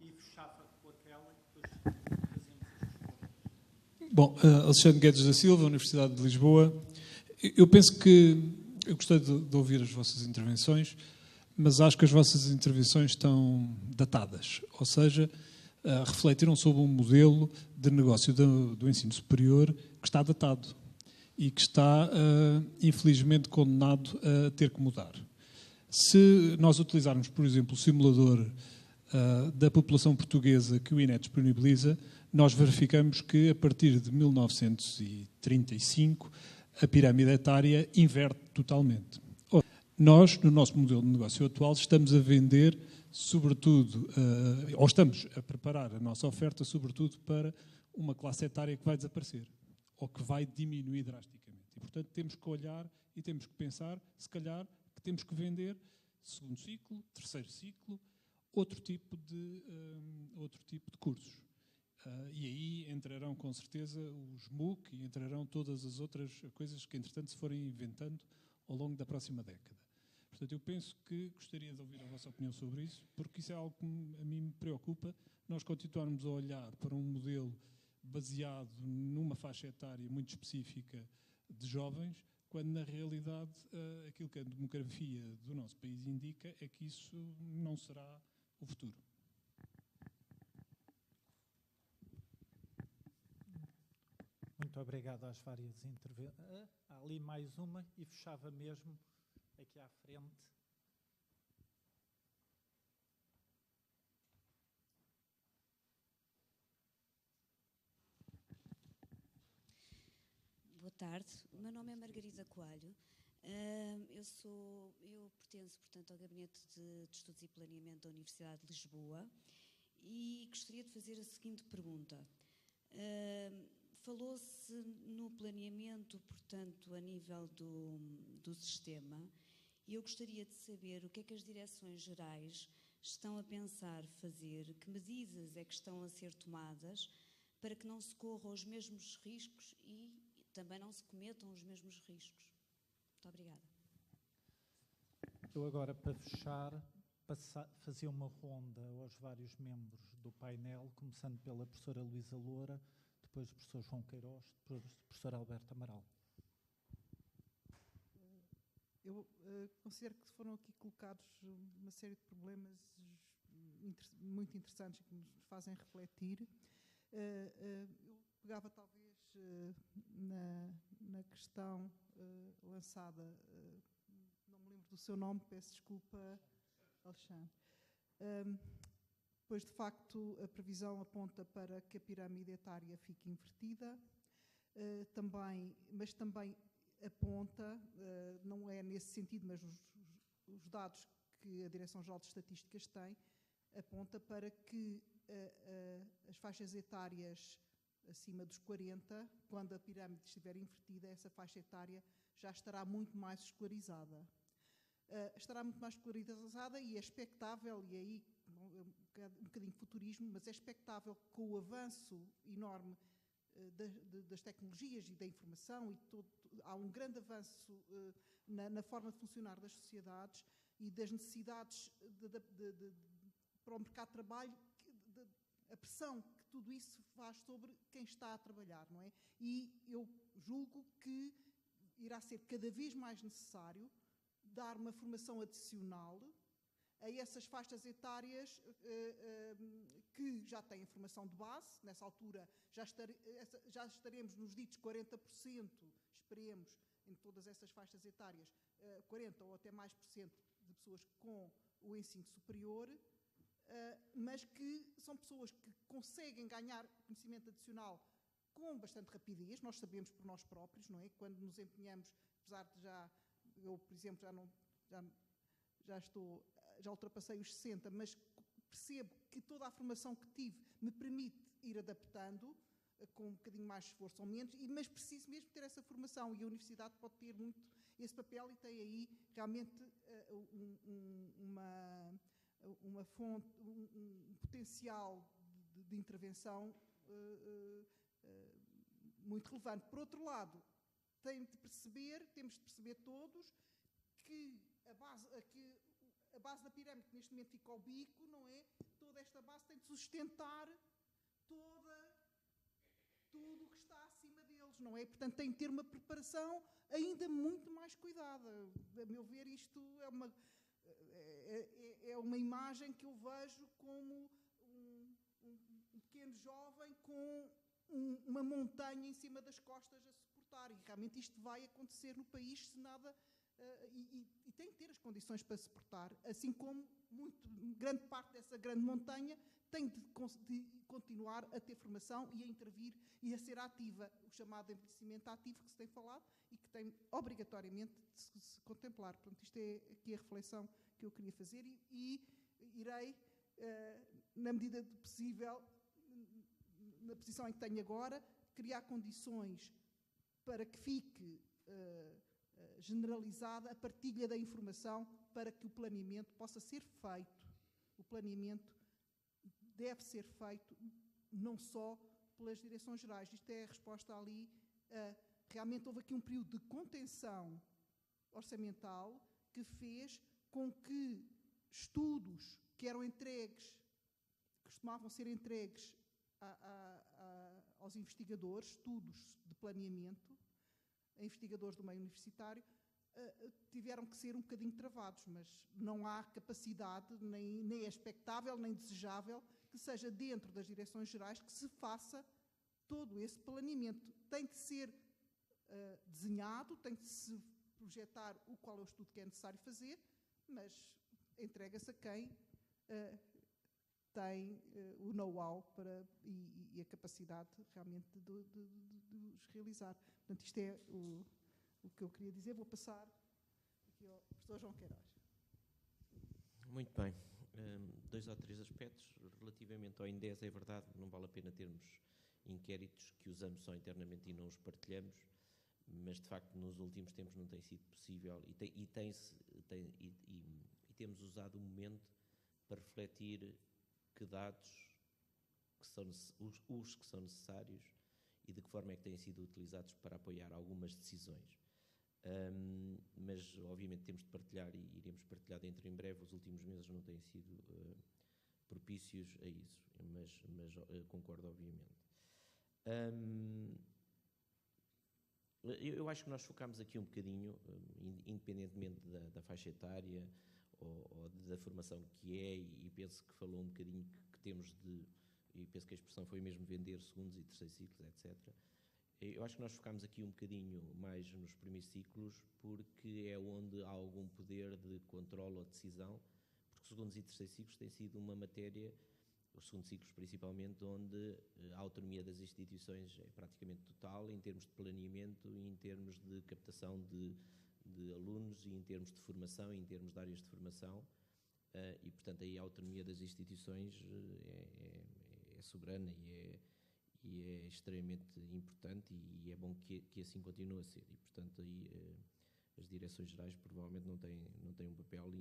S1: e fechava com aquela e depois fazemos as respostas.
S11: Bom, Alexandre Guedes da Silva, Universidade de Lisboa. Eu penso que eu gostei de ouvir as vossas intervenções, mas acho que as vossas intervenções estão datadas, ou seja, refletiram sobre um modelo de negócio do ensino superior que está datado e que está, infelizmente, condenado a ter que mudar. Se nós utilizarmos, por exemplo, o simulador da população portuguesa que o INE disponibiliza, nós verificamos que, a partir de 1935, a pirâmide etária inverte totalmente. Nós, no nosso modelo de negócio atual, estamos a vender, sobretudo, ou estamos a preparar a nossa oferta, sobretudo, para uma classe etária que vai desaparecer, ou que vai diminuir drasticamente. E, portanto, temos que olhar e temos que pensar, se calhar, que temos que vender segundo ciclo, terceiro ciclo, outro tipo de cursos. E aí entrarão, com certeza, os MOOC e entrarão todas as outras coisas que, entretanto, se forem inventando ao longo da próxima década. Portanto, eu penso que gostaria de ouvir a vossa opinião sobre isso, porque isso é algo que a mim me preocupa. Nós continuarmos a olhar para um modelo baseado numa faixa etária muito específica de jovens, quando na realidade aquilo que a demografia do nosso país indica é que isso não será o futuro.
S1: Muito obrigado às várias intervenções. Há ali mais uma e fechava mesmo aqui à frente.
S12: Boa tarde, o meu nome é Margarida Coelho. Eu pertenço, portanto, ao Gabinete de Estudos e Planeamento da Universidade de Lisboa e gostaria de fazer a seguinte pergunta. Falou-se no planeamento, portanto, a nível do sistema, e eu gostaria de saber o que é que as direções gerais estão a pensar fazer, que medidas é que estão a ser tomadas para que não se corram os mesmos riscos e também não se cometam os mesmos riscos. Muito obrigada.
S1: Eu agora, para fechar, fazer uma ronda aos vários membros do painel, começando pela professora Luísa Loura, depois o professor João Queiroz, depois o professor Alberto Amaral.
S2: Eu considero que foram aqui colocados uma série de problemas muito interessantes que nos fazem refletir. Eu pegava talvez na questão lançada, não me lembro do seu nome, peço desculpa, Alexandre. Pois, de facto, a previsão aponta para que a pirâmide etária fique invertida, mas também aponta, não é nesse sentido, mas os dados que a Direção-Geral de Estatísticas tem, aponta para que as faixas etárias acima dos 40, quando a pirâmide estiver invertida, essa faixa etária já estará muito mais escolarizada. Estará muito mais escolarizada e é expectável, e aí um bocadinho de futurismo, mas é expectável que com o avanço enorme das tecnologias e da informação, há um grande avanço na forma de funcionar das sociedades e das necessidades para o mercado de trabalho, a pressão que tudo isso faz sobre quem está a trabalhar, não é? E eu julgo que irá ser cada vez mais necessário dar uma formação adicional a essas faixas etárias que já têm formação de base. Nessa altura já estaremos nos ditos 40%, esperemos, em todas essas faixas etárias, 40% ou até mais por cento de pessoas com o ensino superior, mas que são pessoas que conseguem ganhar conhecimento adicional com bastante rapidez. Nós sabemos por nós próprios, não é? Quando nos empenhamos, apesar de eu, por exemplo, já ultrapassei os 60, mas percebo que toda a formação que tive me permite ir adaptando com um bocadinho mais de esforço ou menos, mas preciso mesmo ter essa formação, e a universidade pode ter muito esse papel e tem aí realmente uma fonte, um potencial de intervenção muito relevante. Por outro lado, temos de perceber todos que a base da pirâmide, que neste momento fica ao bico, não é? Toda esta base tem de sustentar tudo o que está acima deles, não é? Portanto, tem de ter uma preparação ainda muito mais cuidada. A meu ver, isto é uma imagem que eu vejo como um pequeno jovem com uma montanha em cima das costas a suportar. E realmente isto vai acontecer no país se nada... E tem que ter as condições para suportar, assim como grande parte dessa grande montanha tem de continuar a ter formação e a intervir e a ser ativa, o chamado envelhecimento ativo que se tem falado e que tem obrigatoriamente de se contemplar. Portanto, isto é aqui a reflexão que eu queria fazer e irei, na medida do possível, na posição em que tenho agora, criar condições para que fique generalizada a partilha da informação para que o planeamento possa ser feito. O planeamento deve ser feito não só pelas direções gerais. Isto é a resposta ali. Realmente houve aqui um período de contenção orçamental que fez com que estudos que eram entregues, costumavam ser entregues aos investigadores, estudos de planeamento, a investigadores do meio universitário, tiveram que ser um bocadinho travados, mas não há capacidade, nem é expectável, nem desejável, que seja dentro das direções gerais que se faça todo esse planeamento. Tem que ser desenhado, tem que se projetar qual é o estudo que é necessário fazer, mas entrega-se a quem tem o know-how e a capacidade realmente de os realizar. Portanto, isto é o que eu queria dizer. Vou passar aqui ao professor João Queiroz.
S3: Muito bem. 2 ou 3 aspectos. Relativamente ao INDES, é verdade, não vale a pena termos inquéritos que usamos só internamente e não os partilhamos, mas, de facto, nos últimos tempos não tem sido possível e temos usado o momento para refletir que dados que são os que são necessários e de que forma é que têm sido utilizados para apoiar algumas decisões. Mas, obviamente, temos de partilhar e iremos partilhar dentro em breve. Os últimos meses não têm sido propícios a isso, mas concordo, obviamente. Eu acho que nós focámos aqui um bocadinho, independentemente da faixa etária ou da formação que é, e penso que falou um bocadinho que temos e penso que a expressão foi mesmo vender segundos e terceiros ciclos, etc. Eu acho que nós focámos aqui um bocadinho mais nos primeiros ciclos, porque é onde há algum poder de controle ou decisão, porque segundos e terceiros ciclos tem sido uma matéria, os segundos ciclos principalmente, onde a autonomia das instituições é praticamente total, em termos de planeamento e em termos de captação de alunos e em termos de formação e em termos de áreas de formação, e, portanto, aí a autonomia das instituições é soberana e é extremamente importante e é bom que assim continue a ser. E, portanto, aí as direções gerais provavelmente não têm um papel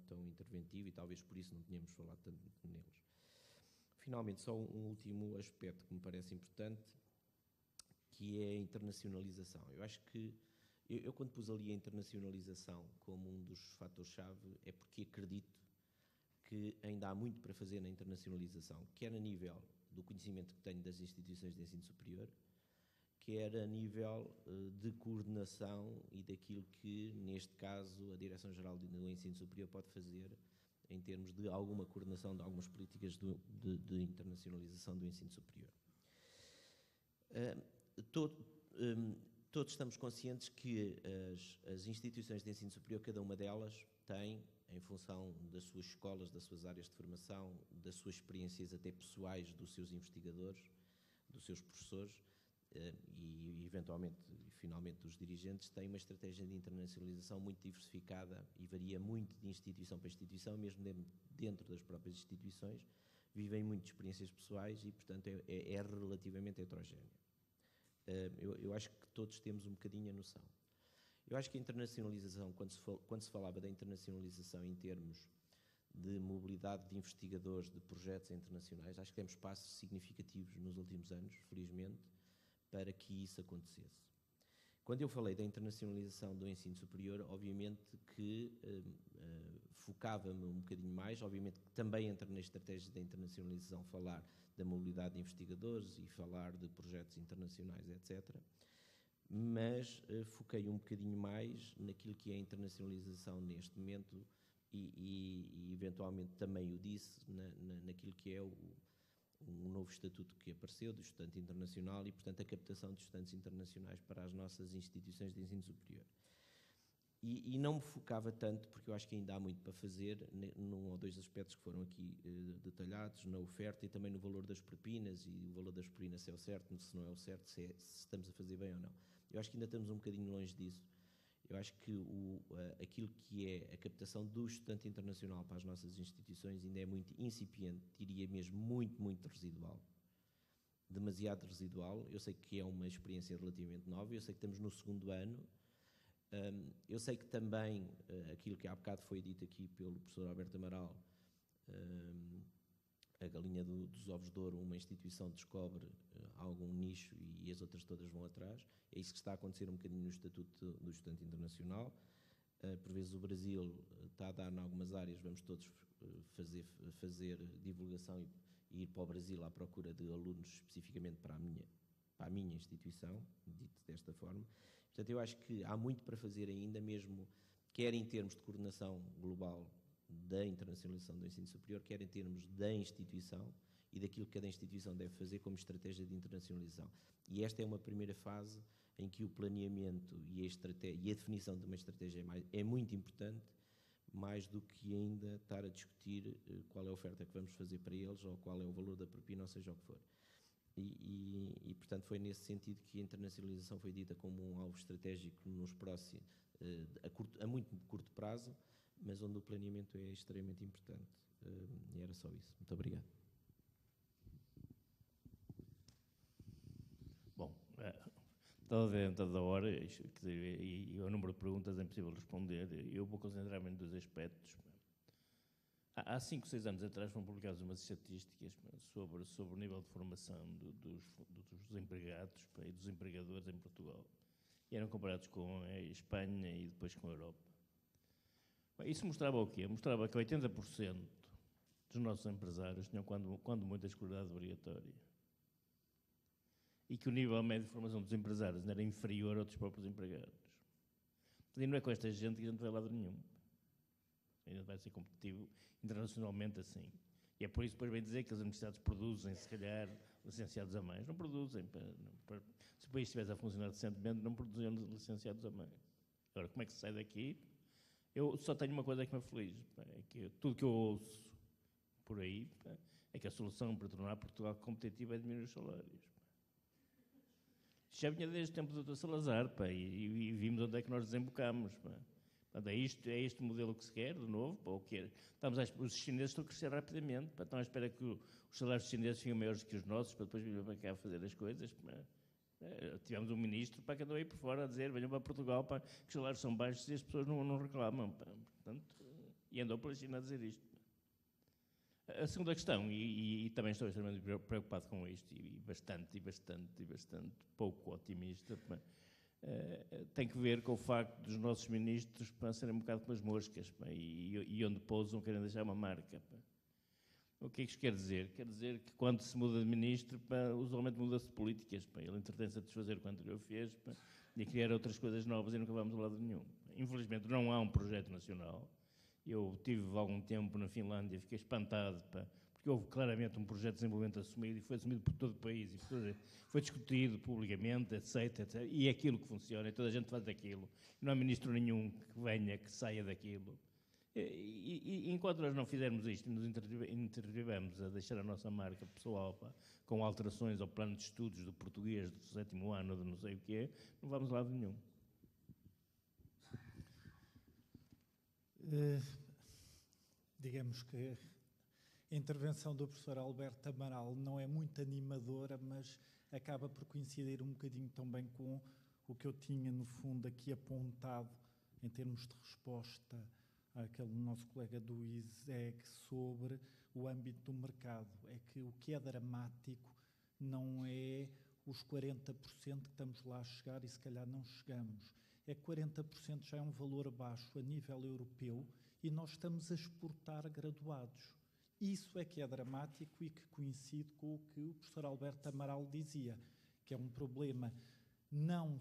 S3: tão interventivo e talvez por isso não tenhamos falado tanto neles. Finalmente, só um último aspecto que me parece importante, que é a internacionalização. Eu acho que eu quando pus ali a internacionalização como um dos fatores-chave é porque acredito que ainda há muito para fazer na internacionalização, quer a nível do conhecimento que tenho das instituições de ensino superior, quer a nível de coordenação e daquilo que, neste caso, a Direção-Geral do Ensino Superior pode fazer em termos de alguma coordenação de algumas políticas de internacionalização do ensino superior. Todos estamos conscientes que as instituições de ensino superior, cada uma delas tem, em função das suas escolas, das suas áreas de formação, das suas experiências até pessoais dos seus investigadores, dos seus professores e, eventualmente, finalmente, dos dirigentes, têm uma estratégia de internacionalização muito diversificada e varia muito de instituição para instituição, mesmo dentro das próprias instituições, vivem muito de experiências pessoais e, portanto, é relativamente heterogénea. Eu acho que todos temos um bocadinho a noção. Eu acho que a internacionalização, quando se falava da internacionalização em termos de mobilidade de investigadores, de projetos internacionais, acho que temos passos significativos nos últimos anos, felizmente, para que isso acontecesse. Quando eu falei da internacionalização do ensino superior, obviamente que focava-me um bocadinho mais, obviamente que também entra na estratégia da internacionalização falar da mobilidade de investigadores e falar de projetos internacionais, etc., mas foquei um bocadinho mais naquilo que é a internacionalização neste momento e eventualmente também o disse naquilo que é um novo estatuto que apareceu do estudante internacional e, portanto, a captação de estudantes internacionais para as nossas instituições de ensino superior. E não me focava tanto, porque eu acho que ainda há muito para fazer, num ou dois aspectos que foram aqui detalhados, na oferta e também no valor das propinas, e o valor das propinas se é o certo, se não é o certo, se estamos a fazer bem ou não. Eu acho que ainda estamos um bocadinho longe disso. Eu acho que aquilo que é a captação do estudante internacional para as nossas instituições ainda é muito incipiente, diria mesmo muito residual. Demasiado residual. Eu sei que é uma experiência relativamente nova, eu sei que estamos no 2º ano, eu sei que também aquilo que há bocado foi dito aqui pelo professor Alberto Amaral, a galinha dos ovos de ouro, uma instituição descobre algum nicho e as outras todas vão atrás. É isso que está a acontecer um bocadinho no Estatuto do Estudante Internacional. Por vezes o Brasil está a dar em algumas áreas, vamos todos fazer divulgação e ir para o Brasil à procura de alunos especificamente para a minha instituição, dito desta forma. Portanto, eu acho que há muito para fazer ainda, mesmo quer em termos de coordenação global da internacionalização do ensino superior, quer em termos da instituição e daquilo que cada instituição deve fazer como estratégia de internacionalização. E esta é uma primeira fase em que o planeamento e a definição de uma estratégia é muito importante, mais do que ainda estar a discutir qual é a oferta que vamos fazer para eles ou qual é o valor da propina, ou seja o que for. Portanto, foi nesse sentido que a internacionalização foi dita como um alvo estratégico nos próximos, a muito curto prazo, mas onde o planeamento é extremamente importante. E era só isso. Muito obrigado.
S4: Bom, dentro da hora, e o número de perguntas é impossível responder. Eu vou concentrar-me em 2 aspectos. Há 5 ou 6 anos atrás foram publicadas umas estatísticas sobre o nível de formação dos empregados e dos empregadores em Portugal. E eram comparados com a Espanha e depois com a Europa. Isso mostrava o quê? Mostrava que 80% dos nossos empresários tinham, quando muito, a escolaridade obrigatória. E que o nível médio de formação dos empresários era inferior ao dos próprios empregados. E não é com esta gente que a gente vai a lado nenhum. Ainda vai ser competitivo internacionalmente assim. E é por isso que depois vem dizer que as universidades produzem, se calhar, licenciados a mais. Não produzem. Se o país estivesse a funcionar decentemente, não produziam licenciados a mais. Agora, como é que se sai daqui? Eu só tenho uma coisa que me aflige. É que tudo que eu ouço por aí é que a solução para tornar Portugal competitivo é diminuir os salários. Já vinha desde o tempo do Dr. Salazar, e vimos onde é que nós desembocamos. Portanto, é este o modelo que se quer, de novo. Os chineses estão a crescer rapidamente, estão à espera que os salários chineses sejam maiores que os nossos, para depois vir para cá fazer as coisas. Tivemos um ministro que andou aí por fora a dizer: venham para Portugal, que os salários são baixos e as pessoas não reclamam. Portanto, e andou pela China a dizer isto. A segunda questão, e também estou extremamente preocupado com isto, e bastante pouco otimista, tem que ver com o facto dos nossos ministros serem um bocado como as moscas, e onde pousam querem deixar uma marca. O que é que isto quer dizer? Quer dizer que quando se muda de ministro, usualmente muda-se de políticas. Ele entretém-se a desfazer o que o anterior fez e a criar outras coisas novas e nunca vamos a lado nenhum. Infelizmente não há um projeto nacional. Eu tive algum tempo na Finlândia, fiquei espantado, porque houve claramente um projeto de desenvolvimento assumido e foi assumido por todo o país, e foi discutido publicamente, etc. E é aquilo que funciona, e toda a gente faz aquilo. Não há ministro nenhum que venha, que saia daquilo. E enquanto nós não fizermos isto e nos intervivemos a deixar a nossa marca pessoal com alterações ao plano de estudos do português do 7º ano, de não sei o quê, não vamos a lado nenhum.
S1: Digamos que a intervenção do professor Alberto Amaral não é muito animadora, mas acaba por coincidir um bocadinho também com o que eu tinha, no fundo, aqui apontado em termos de resposta àquele nosso colega do ISEG sobre o âmbito do mercado. É que o que é dramático não é os 40% que estamos lá a chegar e se calhar não chegamos. É que 40% já é um valor baixo a nível europeu e nós estamos a exportar graduados. Isso é que é dramático e que coincide com o que o professor Alberto Amaral dizia, que é um problema não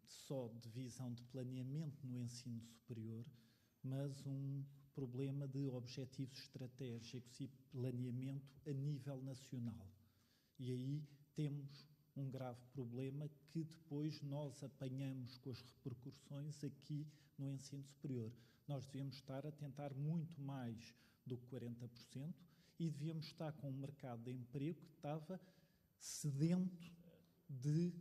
S1: só de visão de planeamento no ensino superior, mas um problema de objetivos estratégicos e planeamento a nível nacional. E aí temos um grave problema que depois nós apanhamos com as repercussões aqui no ensino superior. Nós devíamos estar a tentar muito mais do que 40% e devíamos estar com um mercado de emprego que estava sedento de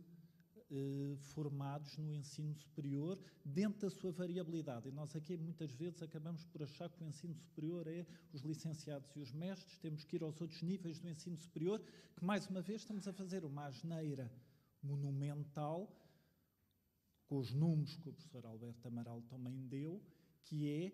S1: formados no ensino superior dentro da sua variabilidade. E nós aqui muitas vezes acabamos por achar que o ensino superior é os licenciados e os mestres, temos que ir aos outros níveis do ensino superior, que mais uma vez estamos a fazer uma asneira monumental, com os números que o professor Alberto Amaral também deu, que é,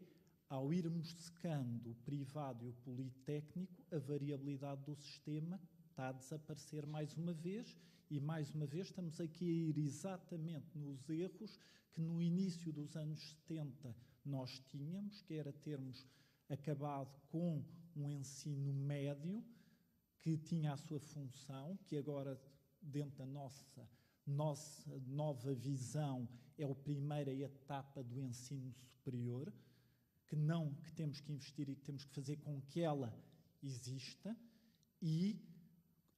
S1: ao irmos secando o privado e o politécnico, a variabilidade do sistema está a desaparecer mais uma vez, e mais uma vez estamos aqui a ir exatamente nos erros que no início dos anos 70 nós tínhamos, que era termos acabado com um ensino médio que tinha a sua função, que agora dentro da nossa nossa nova visão é a primeira etapa do ensino superior, que temos que investir e que temos que fazer com que ela exista e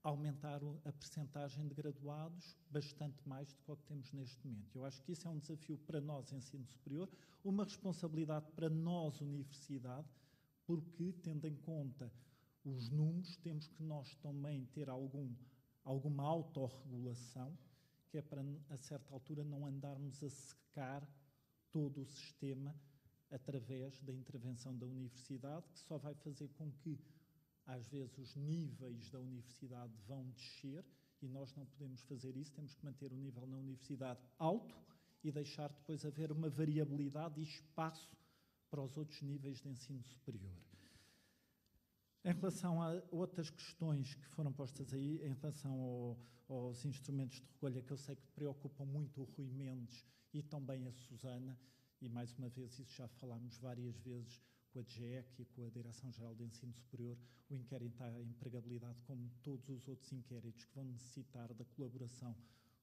S1: aumentar a percentagem de graduados bastante mais do que o que temos neste momento. Eu acho que isso é um desafio para nós, ensino superior, uma responsabilidade para nós, universidade, porque, tendo em conta os números, temos que nós também ter alguma autorregulação, que é para, a certa altura, não andarmos a secar todo o sistema através da intervenção da universidade, que só vai fazer com que, às vezes, os níveis da universidade vão descer e nós não podemos fazer isso, temos que manter o nível na universidade alto e deixar depois haver uma variabilidade e espaço para os outros níveis de ensino superior. Em relação a outras questões que foram postas aí, em relação aos instrumentos de recolha, que eu sei que preocupam muito o Rui Mendes e também a Susana, e mais uma vez isso já falámos várias vezes com a DGEC e com a Direção-Geral de Ensino Superior, o inquérito à empregabilidade, como todos os outros inquéritos que vão necessitar da colaboração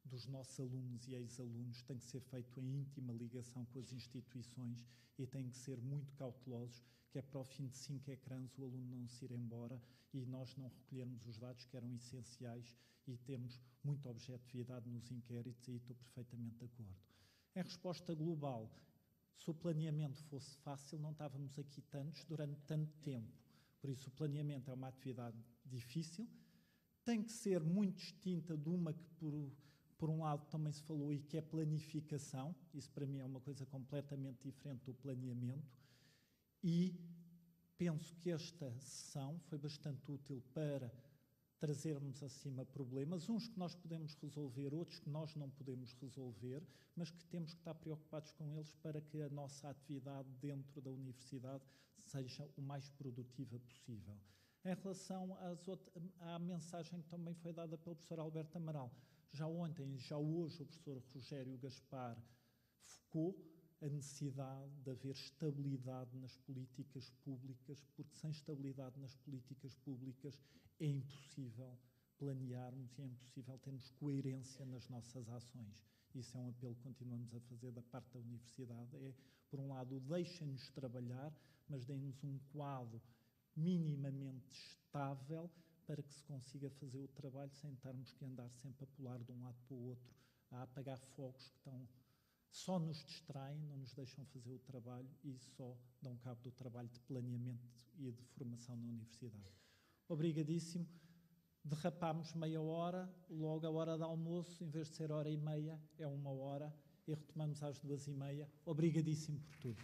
S1: dos nossos alunos e ex-alunos, tem que ser feito em íntima ligação com as instituições e tem que ser muito cautelosos, que é para o fim de 5 ecrãs o aluno não se ir embora e nós não recolhermos os dados que eram essenciais e temos muita objetividade nos inquéritos e estou perfeitamente de acordo. Em resposta global, se o planeamento fosse fácil, não estávamos aqui tantos durante tanto tempo. Por isso, o planeamento é uma atividade difícil, tem que ser muito distinta de uma que, por um lado, também se falou e que é planificação. Isso, para mim, é uma coisa completamente diferente do planeamento. E penso que esta sessão foi bastante útil para trazermos acima problemas, uns que nós podemos resolver, outros que nós não podemos resolver, mas que temos que estar preocupados com eles para que a nossa atividade dentro da universidade seja o mais produtiva possível. Em relação à mensagem que também foi dada pelo professor Alberto Amaral, já ontem e já hoje o professor Rogério Gaspar focou a necessidade de haver estabilidade nas políticas públicas, porque sem estabilidade nas políticas públicas é impossível planearmos e é impossível termos coerência nas nossas ações. Isso é um apelo que continuamos a fazer da parte da universidade. É, por um lado, deixem-nos trabalhar, mas deem-nos um quadro minimamente estável para que se consiga fazer o trabalho sem termos que andar sempre a pular de um lado para o outro, a apagar fogos que só nos distraem, não nos deixam fazer o trabalho e só dão cabo do trabalho de planeamento e de formação na universidade. Obrigadíssimo. Derrapámos meia hora, logo a hora de almoço, em vez de ser 1h30, é 1 hora, e retomamos às 2h30. Obrigadíssimo por tudo.